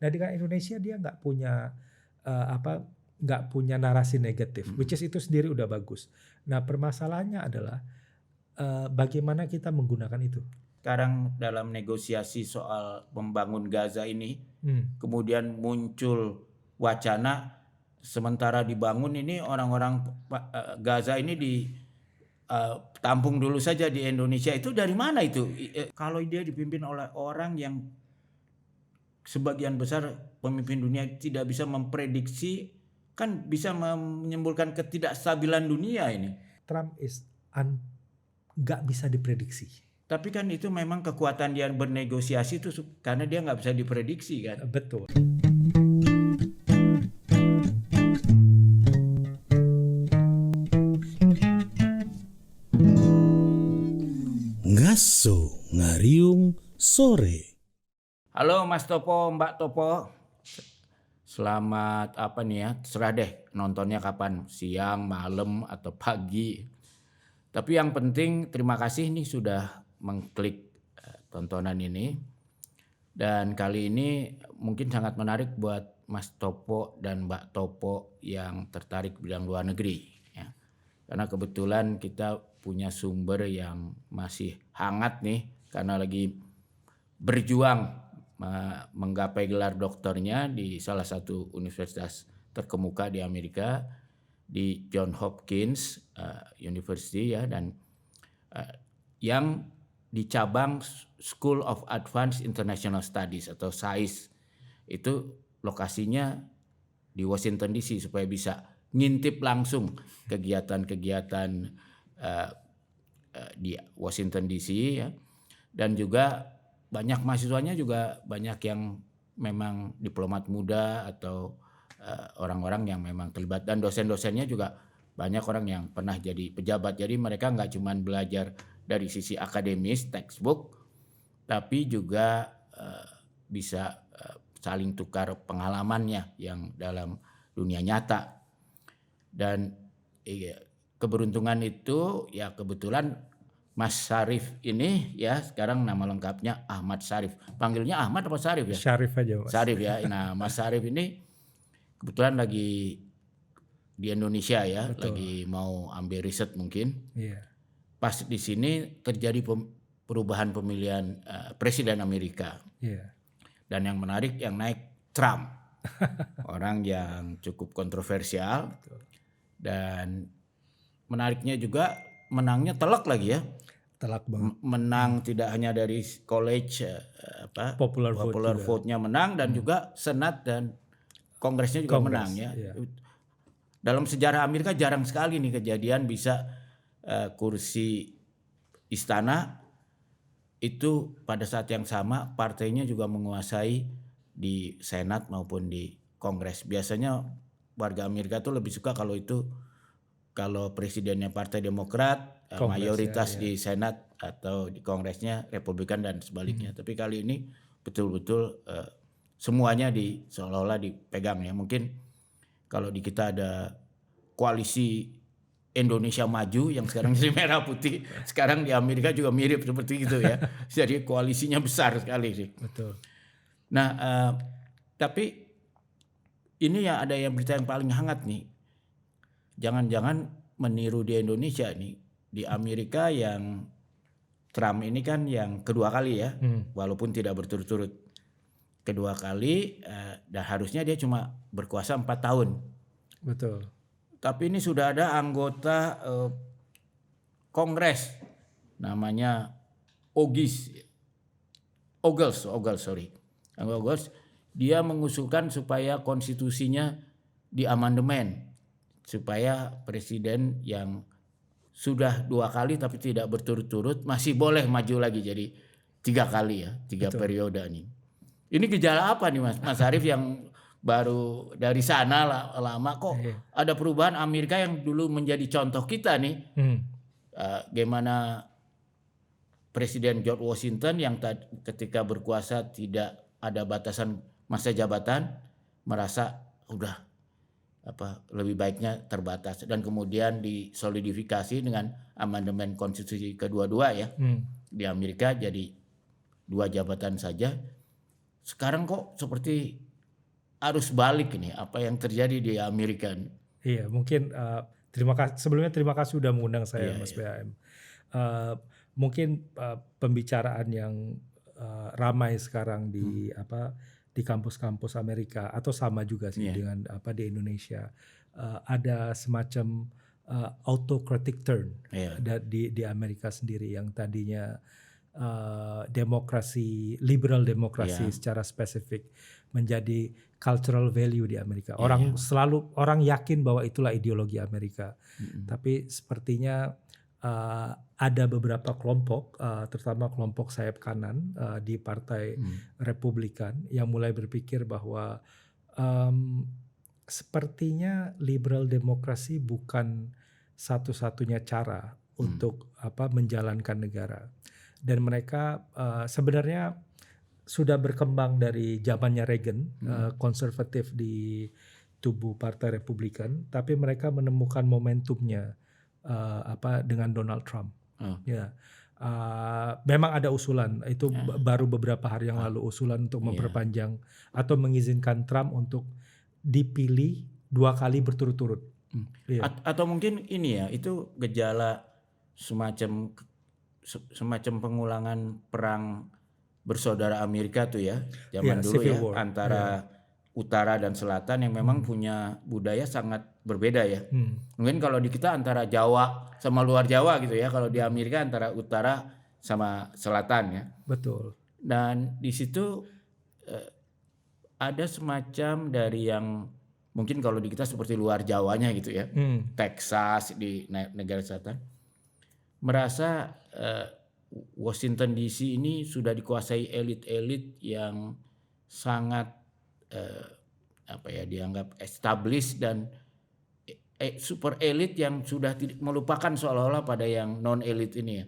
Nah dengan Indonesia dia nggak punya nggak punya narasi negatif, which is itu sendiri udah bagus. Nah permasalahannya adalah bagaimana kita menggunakan itu. Sekarang dalam negosiasi soal membangun Gaza ini, kemudian muncul wacana sementara dibangun ini orang-orang Gaza ini tampung dulu saja di Indonesia. Itu dari mana itu? Kalau dia dipimpin oleh orang yang sebagian besar pemimpin dunia tidak bisa memprediksi, kan bisa menimbulkan ketidakstabilan dunia ini. Trump nggak bisa diprediksi. Tapi kan itu memang kekuatan dia bernegosiasi itu karena dia nggak bisa diprediksi kan. Betul. Ngaso ngariung sore. Halo Mas Topo, Mbak Topo. Selamat apa nih ya? Terserah deh nontonnya kapan, siang, malam atau pagi. Tapi yang penting terima kasih nih sudah mengklik tontonan ini. Dan kali ini mungkin sangat menarik buat Mas Topo dan Mbak Topo yang tertarik bidang luar negeri. Ya. Karena kebetulan kita punya sumber yang masih hangat nih karena lagi berjuang menggapai gelar doktornya di salah satu universitas terkemuka di Amerika, di Johns Hopkins University ya, dan yang di cabang School of Advanced International Studies atau SAIS. Itu lokasinya di Washington DC supaya bisa ngintip langsung kegiatan-kegiatan di Washington DC ya. Dan juga banyak mahasiswanya juga banyak yang memang diplomat muda atau orang-orang yang memang terlibat, dan dosen-dosennya juga banyak orang yang pernah jadi pejabat. Jadi mereka nggak cuma belajar dari sisi akademis textbook, tapi juga bisa saling tukar pengalamannya yang dalam dunia nyata. Dan keberuntungan itu ya kebetulan Mas Syarif ini ya sekarang nama lengkapnya Ahmad Syarif. Panggilnya Ahmad apa Syarif ya? Syarif aja Mas. Syarif ya. Nah Mas Syarif ini kebetulan lagi di Indonesia ya. Betul. Lagi mau ambil riset mungkin. Iya. Pas di sini terjadi perubahan pemilihan presiden Amerika. Iya. Dan yang menarik yang naik Trump. Orang yang cukup kontroversial. Betul. Dan menariknya juga menangnya telak lagi ya. Telak banget. Menang tidak hanya dari college popular vote-nya menang, dan juga Senat dan Kongresnya juga menang ya. Iya. Dalam sejarah Amerika jarang sekali nih kejadian bisa kursi istana itu pada saat yang sama partainya juga menguasai di Senat maupun di Kongres. Biasanya warga Amerika tuh lebih suka kalau presidennya Partai Demokrat, mayoritas di Senat atau di Kongresnya Republikan dan sebaliknya. Tapi kali ini betul-betul semuanya seolah-olah dipegang ya. Mungkin kalau di kita ada koalisi Indonesia Maju yang sekarang jadi merah putih, sekarang di Amerika juga mirip seperti itu ya. Jadi koalisinya besar sekali sih. Betul. Nah, tapi ini ya ada yang berita yang paling hangat nih. Jangan-jangan meniru di Indonesia nih. Di Amerika yang Trump ini kan yang kedua kali ya, walaupun tidak berturut-turut. Kedua kali, dan harusnya dia cuma berkuasa 4 tahun. Betul. Tapi ini sudah ada anggota Kongres, namanya Ogles, dia mengusulkan supaya konstitusinya diamandemen. Supaya presiden yang sudah 2 kali tapi tidak berturut-turut masih boleh maju lagi jadi 3 kali ya, 3 periode nih. Ini gejala apa nih Mas Arif yang baru dari sana lama kok ada perubahan Amerika yang dulu menjadi contoh kita nih. Gimana Presiden George Washington yang ketika berkuasa tidak ada batasan masa jabatan, merasa udah lebih baiknya terbatas, dan kemudian disolidifikasi dengan amandemen konstitusi kedua-dua ya. Di Amerika jadi 2 jabatan saja. Sekarang kok seperti arus balik ini apa yang terjadi di Amerika. Iya, mungkin terima kasih sebelumnya, terima kasih udah mengundang saya, Iya, Mas iya. BAM. Mungkin pembicaraan yang ramai sekarang di di kampus-kampus Amerika atau sama juga sih Iya. dengan di Indonesia, ada semacam autocratic turn Iya. di Amerika sendiri yang tadinya demokrasi, liberal demokrasi Iya. secara spesifik menjadi cultural value di Amerika. Orang yakin bahwa itulah ideologi Amerika. Tapi sepertinya ada beberapa kelompok, terutama kelompok sayap kanan di Partai Republikan yang mulai berpikir bahwa sepertinya liberal demokrasi bukan satu-satunya cara untuk menjalankan negara. Dan mereka sebenarnya sudah berkembang dari zamannya Reagan, konservatif di tubuh Partai Republikan, tapi mereka menemukan momentumnya dengan Donald Trump. Ya, memang ada usulan itu baru beberapa hari yang lalu, usulan untuk memperpanjang atau mengizinkan Trump untuk dipilih 2 kali berturut-turut. Atau mungkin ini ya, itu gejala semacam pengulangan perang bersaudara Amerika tuh ya, zaman dulu Civil ya, War. antara utara dan selatan yang memang punya budaya sangat berbeda ya. Mungkin kalau di kita antara Jawa sama luar Jawa gitu ya, kalau di Amerika antara utara sama selatan ya. Betul. Dan di situ ada semacam dari yang mungkin kalau di kita seperti luar Jawanya gitu ya, Texas di negara selatan, merasa Washington DC ini sudah dikuasai elit-elit yang sangat dianggap established dan super elit yang sudah melupakan seolah-olah pada yang non elit ini ya,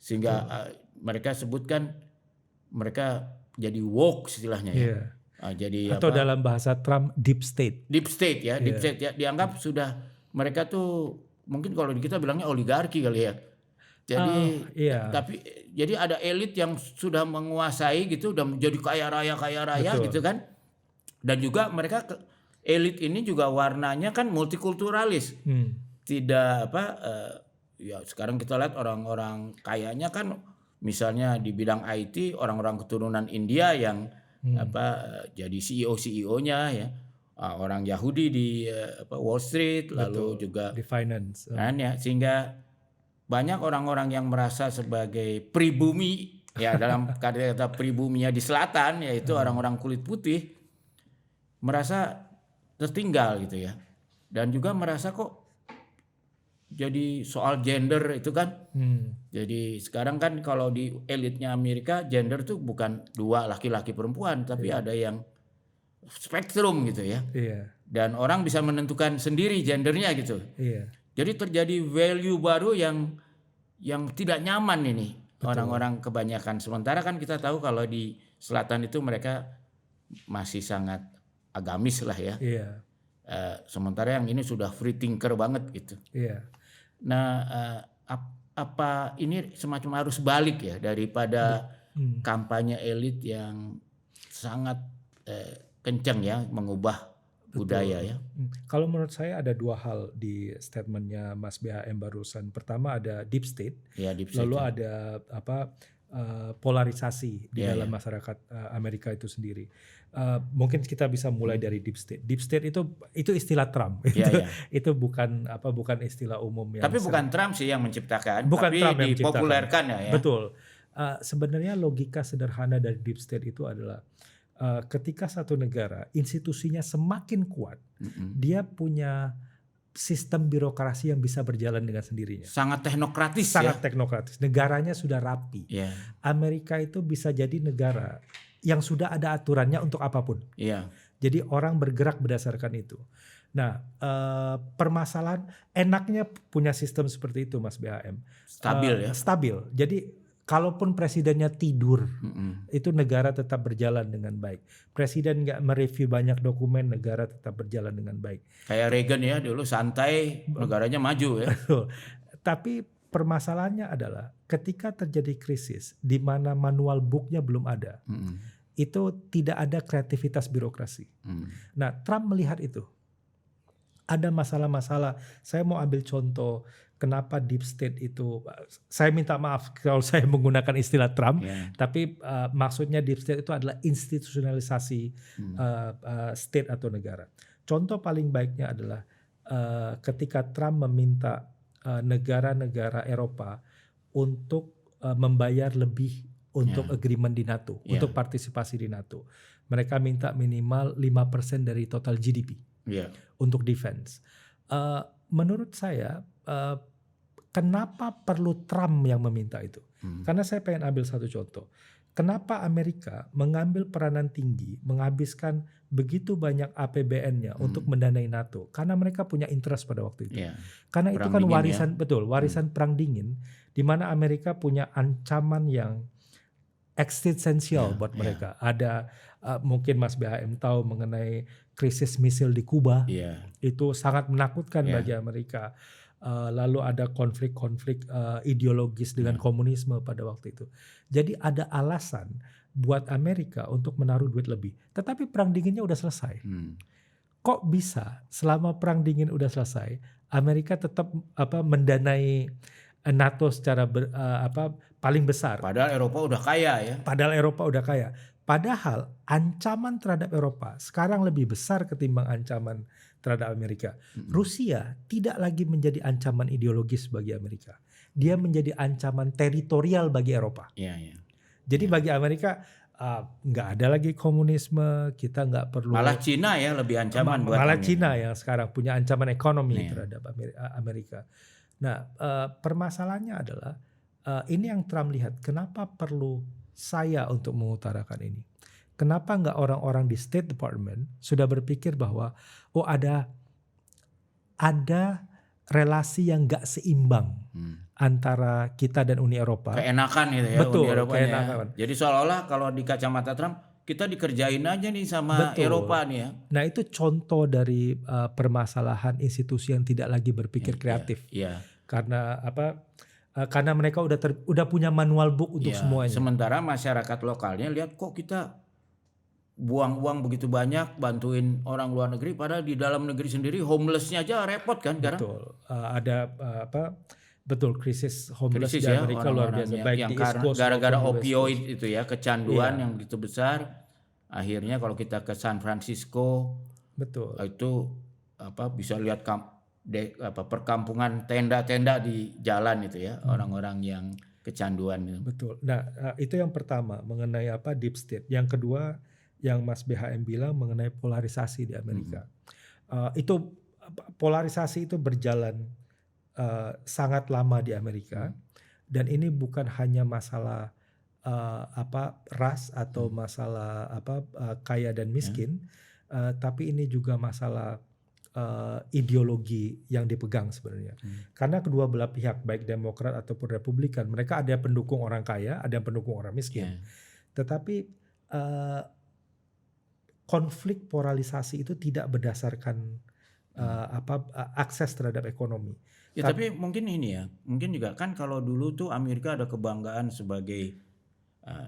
sehingga mereka sebutkan mereka jadi woke istilahnya ya. Jadi atau dalam bahasa Trump deep state deep state ya, dianggap sudah mereka tuh mungkin kalau di kita bilangnya oligarki kali ya. Jadi tapi jadi ada elit yang sudah menguasai gitu, udah menjadi kaya raya gitu kan. Dan juga mereka elit ini juga warnanya kan multikulturalis. Tidak ya sekarang kita lihat orang-orang kayanya kan misalnya di bidang IT orang-orang keturunan India yang jadi CEO-nya ya. Orang Yahudi di Wall Street, lalu juga di finance. Kan ya, sehingga banyak orang-orang yang merasa sebagai pribumi ya, dalam kata pribuminya di selatan yaitu orang-orang kulit putih, merasa tertinggal gitu ya. Dan juga merasa kok jadi soal gender itu kan. Jadi sekarang kan kalau di elitnya Amerika gender tuh bukan 2 laki-laki perempuan, tapi ada yang spektrum gitu ya. Dan orang bisa menentukan sendiri gendernya gitu. Jadi terjadi value baru yang tidak nyaman ini. Orang-orang kebanyakan. Sementara kan kita tahu kalau di selatan itu mereka masih sangat agamis lah ya. Sementara yang ini sudah free thinker banget gitu. Nah, apa ini semacam arus balik ya daripada kampanye elit yang sangat kencang ya mengubah budaya ya. Kalau menurut saya ada 2 hal di statementnya Mas BHM barusan. Pertama ada deep state, lalu ada polarisasi di dalam masyarakat Amerika itu sendiri. Mungkin kita bisa mulai dari deep state. Deep state itu istilah Trump. Itu bukan istilah umum yang. Tapi bukan Trump sih yang menciptakan, bukan tapi Trump yang dipopulerkan ya. Betul. Sebenarnya logika sederhana dari deep state itu adalah ketika satu negara institusinya semakin kuat, dia punya sistem birokrasi yang bisa berjalan dengan sendirinya. Sangat teknokratis. Sangat teknokratis. Negaranya sudah rapi. Amerika itu bisa jadi negara yang sudah ada aturannya untuk apapun. Jadi orang bergerak berdasarkan itu. Nah, permasalahan enaknya punya sistem seperti itu, Mas BHM. Stabil ya. Stabil. Jadi kalaupun presidennya tidur, itu negara tetap berjalan dengan baik. Presiden nggak mereview banyak dokumen, negara tetap berjalan dengan baik. Kayak Reagan ya, dulu santai, negaranya maju ya. Tapi permasalahannya adalah ketika terjadi krisis di mana manual booknya belum ada, itu tidak ada kreativitas birokrasi. Nah, Trump melihat itu. Ada masalah-masalah. Saya mau ambil contoh kenapa deep state itu. Saya minta maaf kalau saya menggunakan istilah Trump, tapi maksudnya deep state itu adalah institusionalisasi state atau negara. Contoh paling baiknya adalah ketika Trump meminta negara-negara Eropa untuk membayar lebih untuk agreement di NATO, untuk partisipasi di NATO. Mereka minta minimal 5% dari total GDP untuk defense. Menurut saya, kenapa perlu Trump yang meminta itu? Karena saya pengen ambil satu contoh. Kenapa Amerika mengambil peranan tinggi, menghabiskan begitu banyak APBN-nya untuk mendanai NATO? Karena mereka punya interest pada waktu itu. Karena itu kan warisan, warisan perang dingin, di mana Amerika punya ancaman yang eksistensial buat mereka. Ada mungkin Mas BHM tahu mengenai krisis misil di Kuba. Itu sangat menakutkan bagi Amerika. Lalu ada konflik-konflik ideologis dengan komunisme pada waktu itu. Jadi ada alasan buat Amerika untuk menaruh duit lebih. Tetapi perang dinginnya udah selesai. Kok bisa selama perang dingin udah selesai, Amerika tetap mendanai NATO secara paling besar. Padahal Eropa udah kaya ya. Padahal ancaman terhadap Eropa sekarang lebih besar ketimbang ancaman terhadap Amerika. Rusia tidak lagi menjadi ancaman ideologis bagi Amerika. Dia menjadi ancaman teritorial bagi Eropa. Jadi bagi Amerika nggak ada lagi komunisme, kita nggak perlu. Malah Cina ya lebih ancaman buat malah Amerika. Cina yang sekarang punya ancaman ekonomi terhadap Amerika. Nah, permasalahannya adalah ini yang Trump lihat. Kenapa perlu saya untuk mengutarakan ini? Kenapa nggak orang-orang di State Department sudah berpikir bahwa ada relasi yang nggak seimbang antara kita dan Uni Eropa. Keenakan gitu ya. Betul, Uni Eropa keenakan. Jadi seolah-olah kalau di kacamata Trump kita dikerjain aja nih sama Eropa nih ya. Nah itu contoh dari permasalahan institusi yang tidak lagi berpikir kreatif. Karena karena mereka udah punya manual book untuk semuanya. Sementara masyarakat lokalnya lihat kok kita buang uang begitu banyak bantuin orang luar negeri, padahal di dalam negeri sendiri homelessnya aja repot kan sekarang. Betul. Ada krisis homeless di Amerika luar biasa. Baik yang di East Coast gara-gara maupun di West opioid Coast. itu ya, kecanduan yang begitu besar. Akhirnya kalau kita ke San Francisco, betul. Itu bisa lihat perkampungan tenda-tenda di jalan itu ya, orang-orang yang kecanduan itu. Betul. Nah, itu yang pertama mengenai deep state. Yang kedua yang Mas BHM bilang mengenai polarisasi di Amerika. Itu polarisasi itu berjalan sangat lama di Amerika, dan ini bukan hanya masalah ras atau masalah kaya dan miskin, tapi ini juga masalah ideologi yang dipegang sebenarnya. Karena kedua belah pihak baik Demokrat ataupun Republikan, mereka ada yang pendukung orang kaya, ada yang pendukung orang miskin. Tetapi konflik polarisasi itu tidak berdasarkan akses terhadap ekonomi. Tapi mungkin ini ya, mungkin juga kan kalau dulu tuh Amerika ada kebanggaan sebagai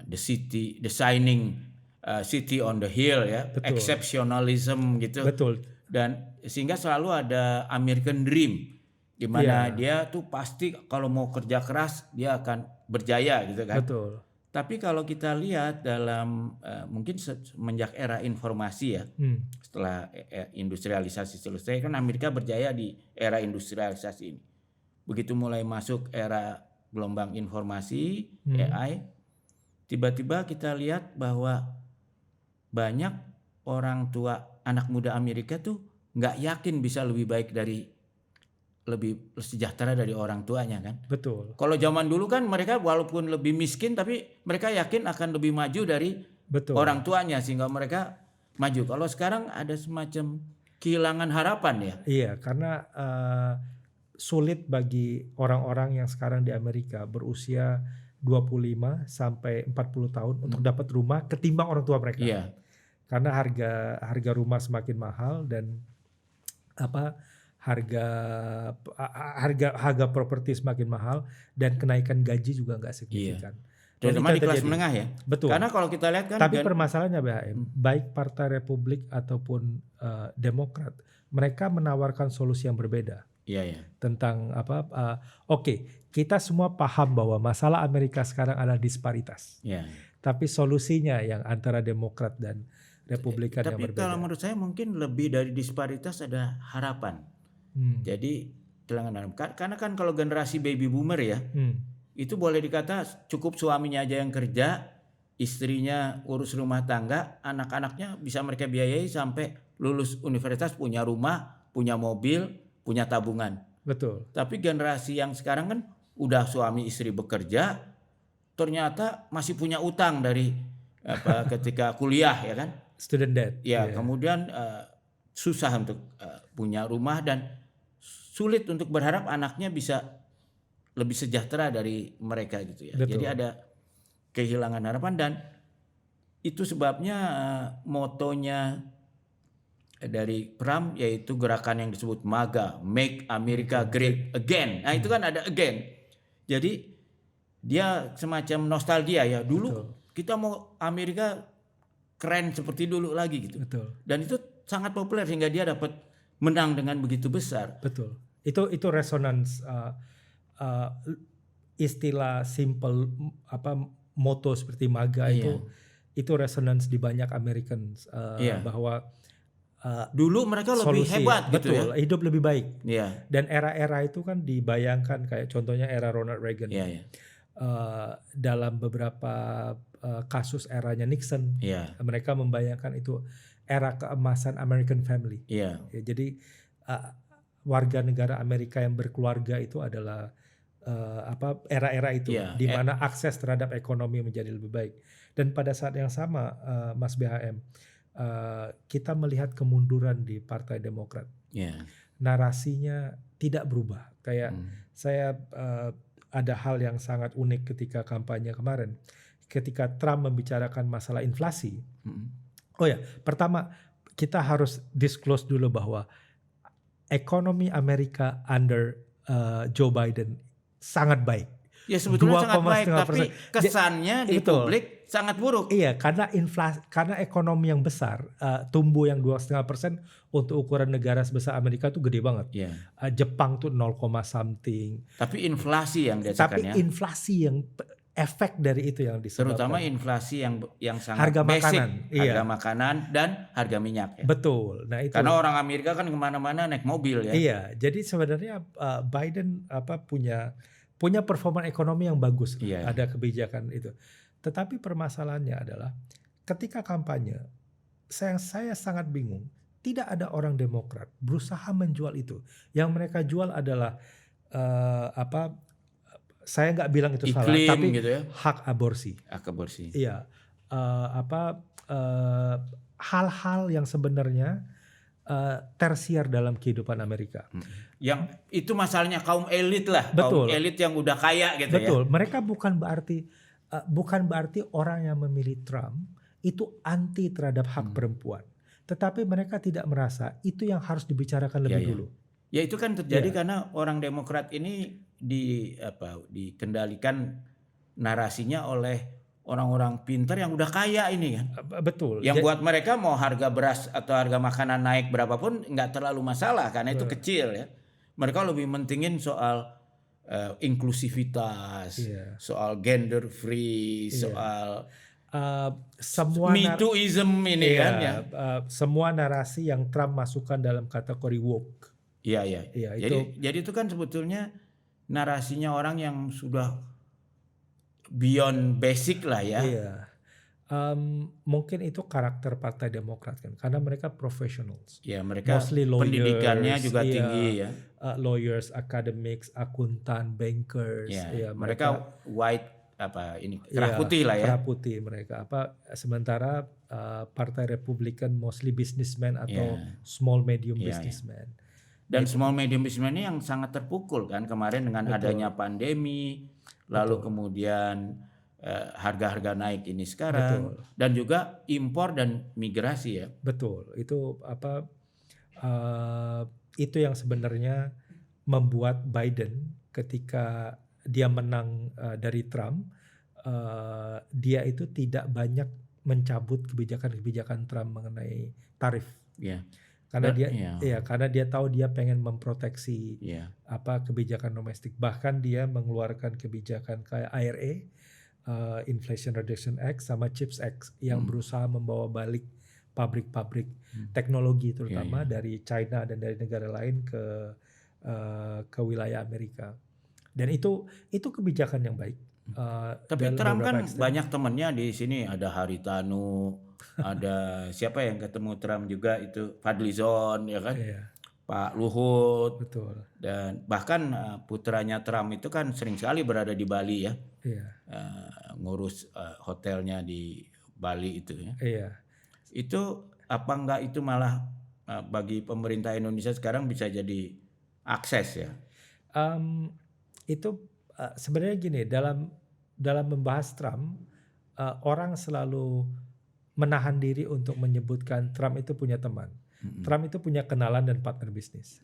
the shining city on the hill ya, exceptionalism gitu. Betul. Dan sehingga selalu ada American Dream, di mana dia tuh pasti kalau mau kerja keras dia akan berjaya gitu kan. Betul. Tapi kalau kita lihat dalam mungkin semenjak era informasi ya, setelah industrialisasi selesai kan Amerika berjaya di era industrialisasi ini. Begitu mulai masuk era gelombang informasi, AI, tiba-tiba kita lihat bahwa banyak orang tua anak muda Amerika tuh nggak yakin bisa lebih baik lebih sejahtera dari orang tuanya kan. Betul. Kalau zaman dulu kan mereka walaupun lebih miskin tapi mereka yakin akan lebih maju dari orang tuanya sehingga mereka maju. Kalau sekarang ada semacam kehilangan harapan ya. Iya, karena sulit bagi orang-orang yang sekarang di Amerika berusia 25 sampai 40 tahun untuk dapat rumah ketimbang orang tua mereka. Iya. Karena harga rumah semakin mahal dan harga properti semakin mahal dan kenaikan gaji juga nggak signifikan. Dan terutama itu di kelas terjadi. menengah ya. Betul. Karena kalau kita lihat kan Tapi permasalahannya BHM, baik Partai Republik ataupun Demokrat, mereka menawarkan solusi yang berbeda iya. tentang oke, kita semua paham bahwa masalah Amerika sekarang adalah disparitas. Iya. Tapi solusinya yang antara Demokrat dan Republikan yang Tapi berbeda. kalau menurut saya mungkin lebih dari disparitas ada harapan. Jadi karena kan kalau generasi baby boomer ya, itu boleh dikata cukup suaminya aja yang kerja, istrinya urus rumah tangga, anak-anaknya bisa mereka biayai sampai lulus universitas, punya rumah, punya mobil, punya tabungan. Betul. Tapi generasi yang sekarang kan udah suami istri bekerja, ternyata masih punya utang dari ketika kuliah ya kan. Student debt. Ya, kemudian susah untuk punya rumah dan sulit untuk berharap anaknya bisa lebih sejahtera dari mereka gitu ya. Betul. Jadi ada kehilangan harapan dan itu sebabnya motonya dari Trump yaitu gerakan yang disebut MAGA, Make America Great Again. Nah, itu kan ada again. Jadi dia semacam nostalgia ya. Dulu kita mau Amerika keren seperti dulu lagi gitu. Betul. Dan itu sangat populer sehingga dia dapat menang dengan begitu besar. Betul. Itu resonance istilah simple moto seperti MAGA itu resonance di banyak Americans bahwa dulu mereka lebih hebat gitu betul, ya. hidup lebih baik. Iya. Dan era-era itu kan dibayangkan kayak contohnya era Ronald Reagan. Iya. Dalam beberapa kasus eranya Nixon, mereka membayangkan itu era keemasan American family. Iya. Ya, jadi warga negara Amerika yang berkeluarga itu adalah era-era itu di mana akses terhadap ekonomi menjadi lebih baik. Dan pada saat yang sama Mas BHM, kita melihat kemunduran di Partai Demokrat. Narasinya tidak berubah. Kayak saya ada hal yang sangat unik ketika kampanye kemarin. Ketika Trump membicarakan masalah inflasi. Oh ya, pertama kita harus disclose dulu bahwa ekonomi Amerika under Joe Biden sangat baik. Ya sebetulnya sangat baik, tapi 2,5%. kesannya di publik sangat buruk. Iya, karena ekonomi yang besar, tumbuh yang 2,5% untuk ukuran negara sebesar Amerika itu gede banget. Jepang tuh 0, something. Tapi inflasi yang dirasakan ya. Tapi inflasi yang efek dari itu yang disebabkan. Terutama inflasi yang sangat harga basic, makanan, harga makanan dan harga minyak. Ya. Betul. Nah itu. Karena orang Amerika kan kemana-mana naik mobil ya. Iya, jadi sebenarnya Biden punya performa ekonomi yang bagus, ada kebijakan itu. Tetapi permasalahannya adalah ketika kampanye, saya sangat bingung. Tidak ada orang Demokrat berusaha menjual itu. Yang mereka jual adalah saya nggak bilang itu iklim, salah, tapi gitu ya. hak aborsi. Hak aborsi. Iya, hal-hal yang sebenarnya tersier dalam kehidupan Amerika. Yang itu masalahnya kaum elit lah, Betul. Kaum elit yang udah kaya gitu. Betul. Ya. Mereka bukan berarti orang yang memilih Trump itu anti terhadap hak perempuan. Tetapi mereka tidak merasa itu yang harus dibicarakan lebih dulu. Ya itu kan terjadi karena orang Demokrat ini dikendalikan narasinya oleh orang-orang pintar yang udah kaya ini kan. Betul. Yang buat mereka mau harga beras atau harga makanan naik berapapun nggak terlalu masalah karena itu kecil ya. Mereka lebih mentingin soal inklusivitas, soal gender free, soal semua Me-tooism ini kan ya. Semua narasi yang Trump masukkan dalam kategori woke. Iya. Jadi itu kan sebetulnya narasinya orang yang sudah beyond basic lah ya. Iya. Mungkin itu karakter Partai Demokrat kan, karena mereka professionals. Ya, mereka lawyers, pendidikannya juga tinggi ya. Lawyers, academics, akuntan, bankers. Ya, mereka white kerah putih lah ya. Kerah putih mereka. Sementara Partai Republikan mostly businessman atau small medium businessman. Dan small medium businessman ini yang sangat terpukul kan kemarin dengan adanya pandemi, lalu kemudian harga-harga naik ini sekarang. Dan juga impor dan migrasi ya. Betul. Itu itu yang sebenarnya membuat Biden ketika dia menang dari Trump dia itu tidak banyak mencabut kebijakan-kebijakan Trump mengenai tarif. Ya. Karena dia Ya. karena dia tahu dia pengen memproteksi Ya. kebijakan domestik. Bahkan dia mengeluarkan kebijakan kayak IRA, Inflation Reduction Act sama CHIPS Act yang berusaha membawa balik pabrik-pabrik teknologi terutama dari China dan dari negara lain ke wilayah Amerika. Dan itu kebijakan yang baik. Tapi dalam Trump beberapa kan extent. banyak temennya di sini, ada Haritanu, ada siapa yang ketemu Trump juga itu Fadlizon ya kan, Iya, Pak Luhut, betul. dan bahkan putranya Trump itu kan sering sekali berada di Bali ya, Iya, ngurus hotelnya di Bali itu ya. iya. Itu apa enggak itu malah bagi pemerintah Indonesia sekarang bisa jadi akses ya? Itu sebenarnya gini, dalam membahas Trump, orang selalu menahan diri untuk menyebutkan Trump itu punya teman. Trump itu punya kenalan dan partner bisnis.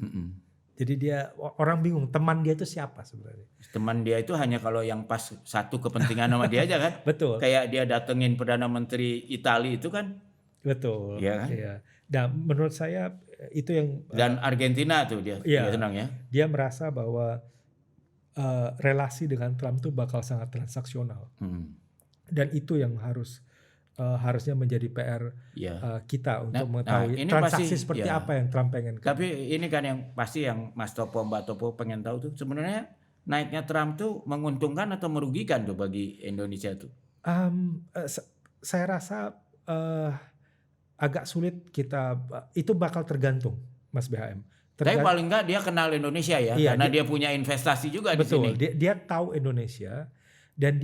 Jadi orang bingung teman dia itu siapa sebenarnya. Teman dia itu hanya kalau yang pas satu kepentingan sama dia aja kan? Betul. Kayak dia datengin Perdana Menteri Italia itu kan? Betul. Iya kan? Iya. Dan menurut saya itu yang Dan Argentina tuh dia senang ya. dia merasa bahwa relasi dengan Trump tuh bakal sangat transaksional. Dan itu yang harusnya menjadi PR kita untuk mengetahui transaksi seperti apa yang Trump pengen. Tapi ini kan yang pasti yang Mas Topo, Mbak Topo pengen tahu tuh sebenarnya naiknya Trump tuh menguntungkan atau merugikan tuh bagi Indonesia tuh? Saya rasa agak sulit kita, itu bakal tergantung Mas BHM. Tapi paling enggak dia kenal Indonesia ya, karena dia punya investasi juga di sini. Betul, dia tahu Indonesia dan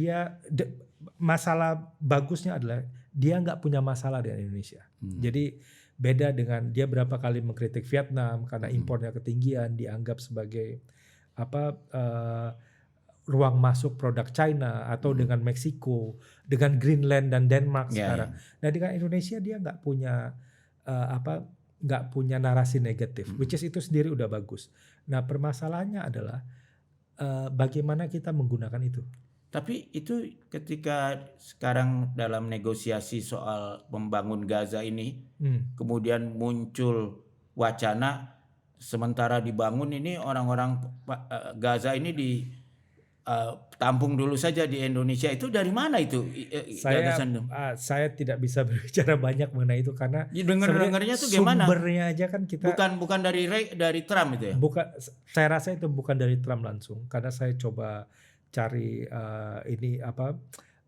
masalah bagusnya adalah dia nggak punya masalah dengan Indonesia. Jadi beda dengan dia berapa kali mengkritik Vietnam karena impornya ketinggian, dianggap sebagai ruang masuk produk China, atau dengan Meksiko, dengan Greenland dan Denmark sekarang. Nah dengan Indonesia dia nggak punya narasi negatif, which is itu sendiri udah bagus. Nah permasalahannya adalah bagaimana kita menggunakan itu. Tapi itu ketika sekarang dalam negosiasi soal membangun Gaza ini, kemudian muncul wacana sementara dibangun ini orang-orang Gaza ini tampung dulu saja di Indonesia, itu dari mana itu? Saya tidak bisa berbicara banyak mengenai itu karena dengarnya tuh gimana? Sumbernya aja kan kita bukan dari Trump itu ya? Bukan, saya rasa itu bukan dari Trump langsung karena saya coba cari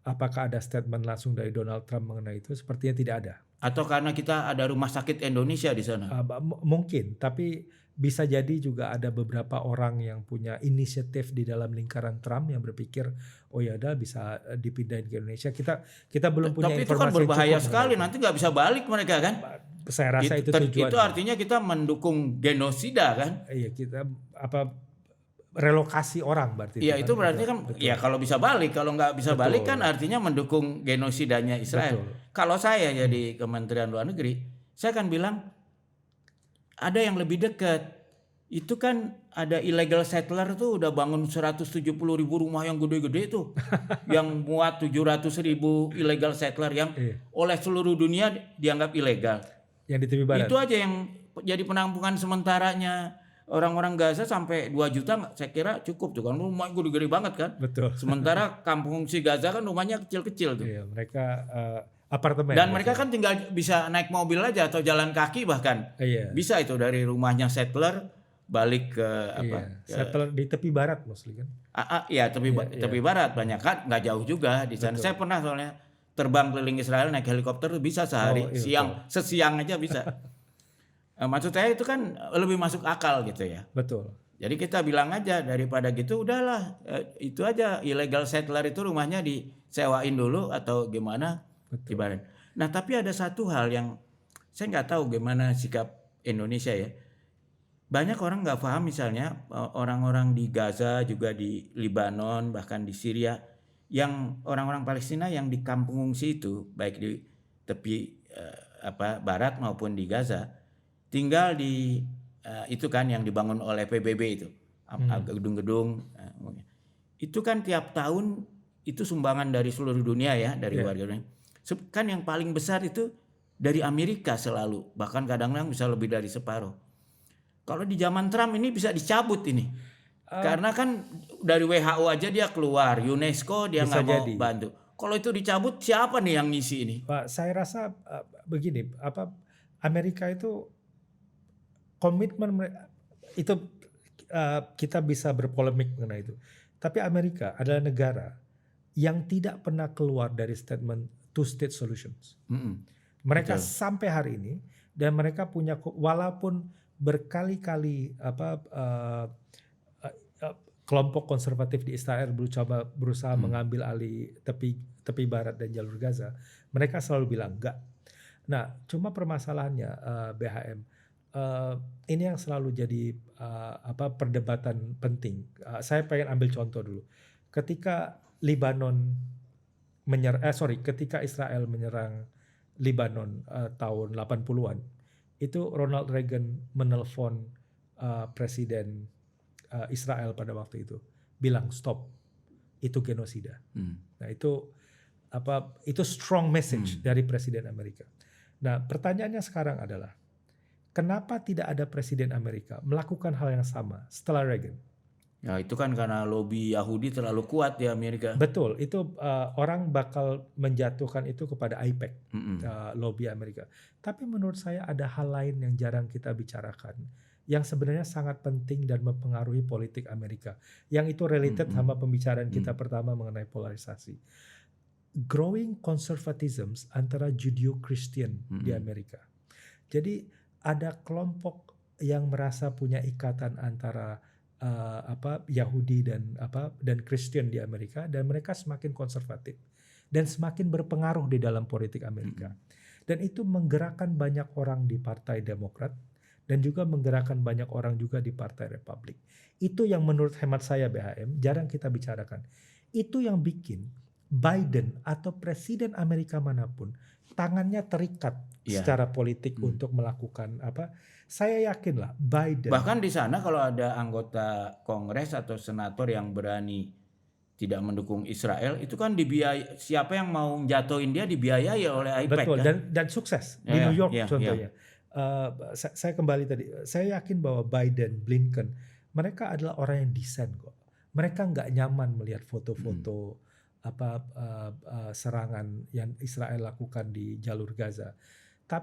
apakah ada statement langsung dari Donald Trump mengenai itu, sepertinya tidak ada. Atau karena kita ada rumah sakit Indonesia di sana? Mungkin, tapi bisa jadi juga ada beberapa orang yang punya inisiatif di dalam lingkaran Trump yang berpikir, oh ya udah bisa dipindahin ke Indonesia. Kita belum punya informasi. Tapi itu kan berbahaya sekali, nanti nggak bisa balik mereka kan? Saya rasa itu tujuan. Itu artinya kita mendukung genosida kan? Iya, kita relokasi orang berarti. Iya itu berarti kan betul. Ya kalau bisa balik, kalau nggak bisa balik kan artinya mendukung genosidanya Israel. Kalau saya jadi Kementerian Luar Negeri, saya akan bilang ada yang lebih dekat. Itu kan ada illegal settler tuh udah bangun 170.000 rumah yang gede-gede tuh. Yang muat 700.000 illegal settler yang oleh seluruh dunia dianggap ilegal. Yang di tepi barat. Itu aja yang jadi penampungan sementaranya orang-orang Gaza sampai 2 juta, saya kira cukup tuh kan, rumah gede-gede banget kan. Betul. Sementara kampung si Gaza kan rumahnya kecil-kecil tuh. Iya, mereka apartemen. Dan mereka kan tinggal bisa naik mobil aja atau jalan kaki bahkan. Bisa itu dari rumahnya settler balik ke settler di tepi barat mostly kan. Iya, tepi barat banyak kan, nggak jauh juga di sana. Betul. Saya pernah soalnya terbang keliling Israel naik helikopter tuh bisa sehari, sesiang aja bisa. Maksud saya itu kan lebih masuk akal gitu ya. Betul. Jadi kita bilang aja daripada gitu udahlah itu aja illegal settler itu rumahnya disewain dulu atau gimana. Betul. Nah tapi ada satu hal yang saya nggak tahu gimana sikap Indonesia ya. Banyak orang nggak paham misalnya orang-orang di Gaza juga di Lebanon bahkan di Syria yang orang-orang Palestina yang di kampung pengungsi itu baik di tepi barat maupun di Gaza tinggal di itu kan yang dibangun oleh PBB itu gedung-gedung itu kan tiap tahun itu sumbangan dari seluruh dunia ya, dari warga dunia. Kan yang paling besar itu dari Amerika selalu, bahkan kadang-kadang bisa lebih dari separuh. Kalau di zaman Trump ini bisa dicabut ini. Karena kan dari WHO aja dia keluar, UNESCO dia Bisa nggak mau jadi. bantu. Kalau itu dicabut, siapa nih yang ngisi ini? Pak, saya rasa begini, Amerika itu komitmen itu kita bisa berpolemik mengenai itu. Tapi Amerika adalah negara yang tidak pernah keluar dari statement two state solutions. Mereka Betul. sampai hari ini, dan mereka punya, walaupun berkali-kali kelompok konservatif di Israel berusaha mengambil alih tepi barat dan jalur Gaza, mereka selalu bilang enggak. Nah, cuma permasalahannya BHM, ini yang selalu jadi perdebatan penting. Saya pengen ambil contoh dulu. Ketika ketika Israel menyerang Lebanon tahun 80-an, itu Ronald Reagan menelpon presiden Israel pada waktu itu, bilang stop, itu genosida. Nah, itu strong message dari presiden Amerika. Nah, pertanyaannya sekarang adalah, kenapa tidak ada presiden Amerika melakukan hal yang sama setelah Reagan? Ya itu kan karena lobby Yahudi terlalu kuat di Amerika. Betul, itu orang bakal menjatuhkan itu kepada AIPAC, lobby Amerika. Tapi menurut saya ada hal lain yang jarang kita bicarakan, yang sebenarnya sangat penting dan mempengaruhi politik Amerika. Yang itu related sama pembicaraan kita pertama mengenai polarisasi. Growing conservatism antara Judeo-Christian di Amerika. Jadi ada kelompok yang merasa punya ikatan antara Yahudi dan Kristen di Amerika, dan mereka semakin konservatif dan semakin berpengaruh di dalam politik Amerika. Dan itu menggerakkan banyak orang di Partai Demokrat dan juga menggerakkan banyak orang juga di Partai Republik. Itu yang menurut hemat saya BHM jarang kita bicarakan. Itu yang bikin Biden atau presiden Amerika manapun tangannya terikat secara politik untuk melakukan saya yakin lah Biden. Bahkan di sana kalau ada anggota Kongres atau senator yang berani tidak mendukung Israel, itu kan dibiayai, siapa yang mau jatuhin dia dibiayai oleh AIPAC. Betul, kan? dan sukses di New York contohnya. Saya kembali tadi, saya yakin bahwa Biden, Blinken, mereka adalah orang yang desain kok. Mereka nggak nyaman melihat foto-foto serangan yang Israel lakukan di jalur Gaza.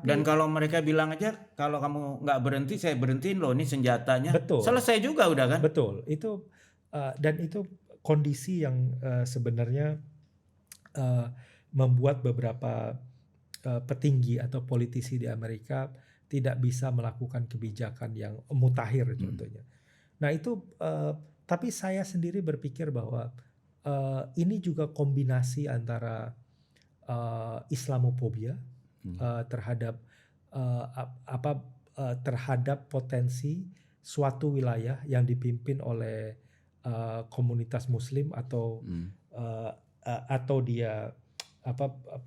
Dan kalau mereka bilang aja, kalau kamu nggak berhenti, saya berhentiin loh, ini senjatanya. Betul. Selesai juga udah kan? Betul. Itu dan itu kondisi yang sebenarnya membuat beberapa petinggi atau politisi di Amerika tidak bisa melakukan kebijakan yang mutakhir contohnya. Nah itu, tapi saya sendiri berpikir bahwa ini juga kombinasi antara Islamofobia terhadap terhadap potensi suatu wilayah yang dipimpin oleh komunitas Muslim atau dia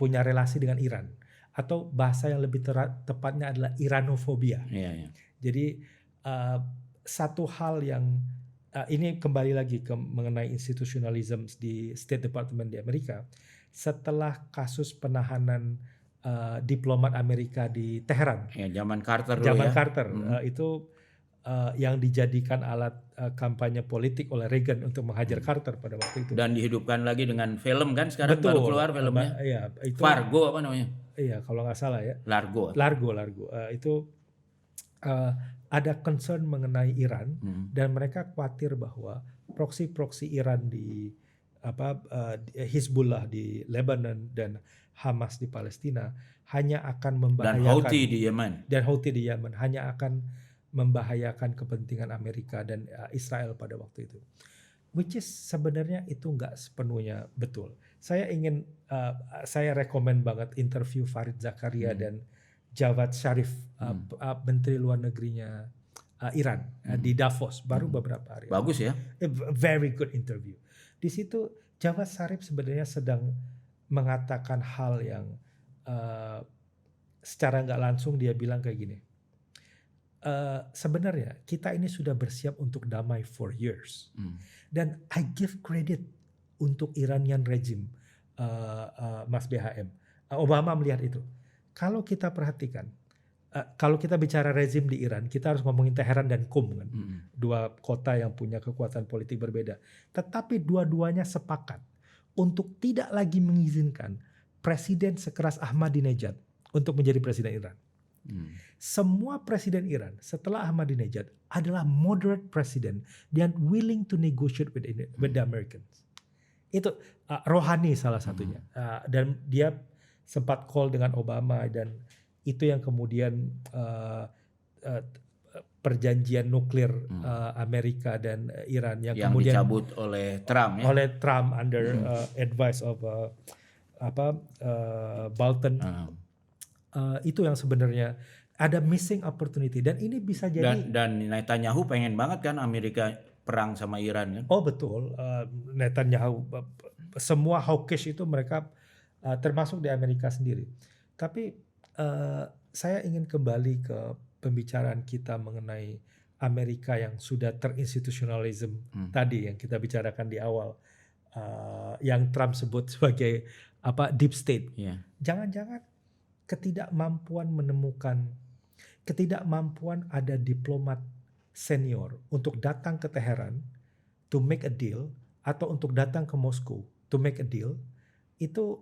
punya relasi dengan Iran, atau bahasa yang lebih tepatnya adalah Iranofobia. Jadi satu hal yang ini kembali lagi mengenai institutionalism di State Department di Amerika setelah kasus penahanan diplomat Amerika di Teheran. Zaman Carter. Itu yang dijadikan alat kampanye politik oleh Reagan untuk menghajar Carter pada waktu itu. Dan dihidupkan lagi dengan film kan, sekarang baru keluar filmnya. Itu, Fargo apa namanya? Iya, kalau nggak salah ya. Largo. Itu ada concern mengenai Iran dan mereka khawatir bahwa proksi Iran di Hizbullah di Lebanon dan Hamas di Palestina hanya akan membahayakan, dan Houthi di Yemen hanya akan membahayakan kepentingan Amerika dan Israel pada waktu itu, which is sebenarnya itu nggak sepenuhnya betul. Saya rekomend banget interview Farid Zakaria dan Javad Zarif, Menteri Luar Negerinya Iran di Davos baru beberapa hari. Bagus ya. Very good interview. Di situ Javad Zarif sebenarnya sedang mengatakan hal yang secara nggak langsung dia bilang kayak gini. Sebenarnya kita ini sudah bersiap untuk damai for years. Dan I give credit untuk Iranian regime, Mas BHM. Obama melihat itu. Kalau kita perhatikan, kalau kita bicara rezim di Iran, kita harus ngomongin Teheran dan Qom kan, dua kota yang punya kekuatan politik berbeda. Tetapi dua-duanya sepakat untuk tidak lagi mengizinkan presiden sekeras Ahmadinejad untuk menjadi presiden Iran. Semua presiden Iran setelah Ahmadinejad adalah moderate president dan willing to negotiate with the Americans. Itu Rouhani salah satunya, dan dia sempat call dengan Obama, dan itu yang kemudian perjanjian nuklir Amerika dan Iran yang kemudian dicabut oleh Trump ya. Oleh Trump under advice of Bolton. Itu yang sebenarnya ada missing opportunity, dan ini bisa jadi Dan Netanyahu pengen banget kan Amerika perang sama Iran kan. Oh betul, Netanyahu, semua hawkish itu mereka termasuk di Amerika sendiri. Tapi saya ingin kembali ke pembicaraan kita mengenai Amerika yang sudah terinstitutionalism tadi yang kita bicarakan di awal, yang Trump sebut sebagai deep state. Jangan-jangan ketidakmampuan ada diplomat senior untuk datang ke Teheran to make a deal, atau untuk datang ke Moskow to make a deal, itu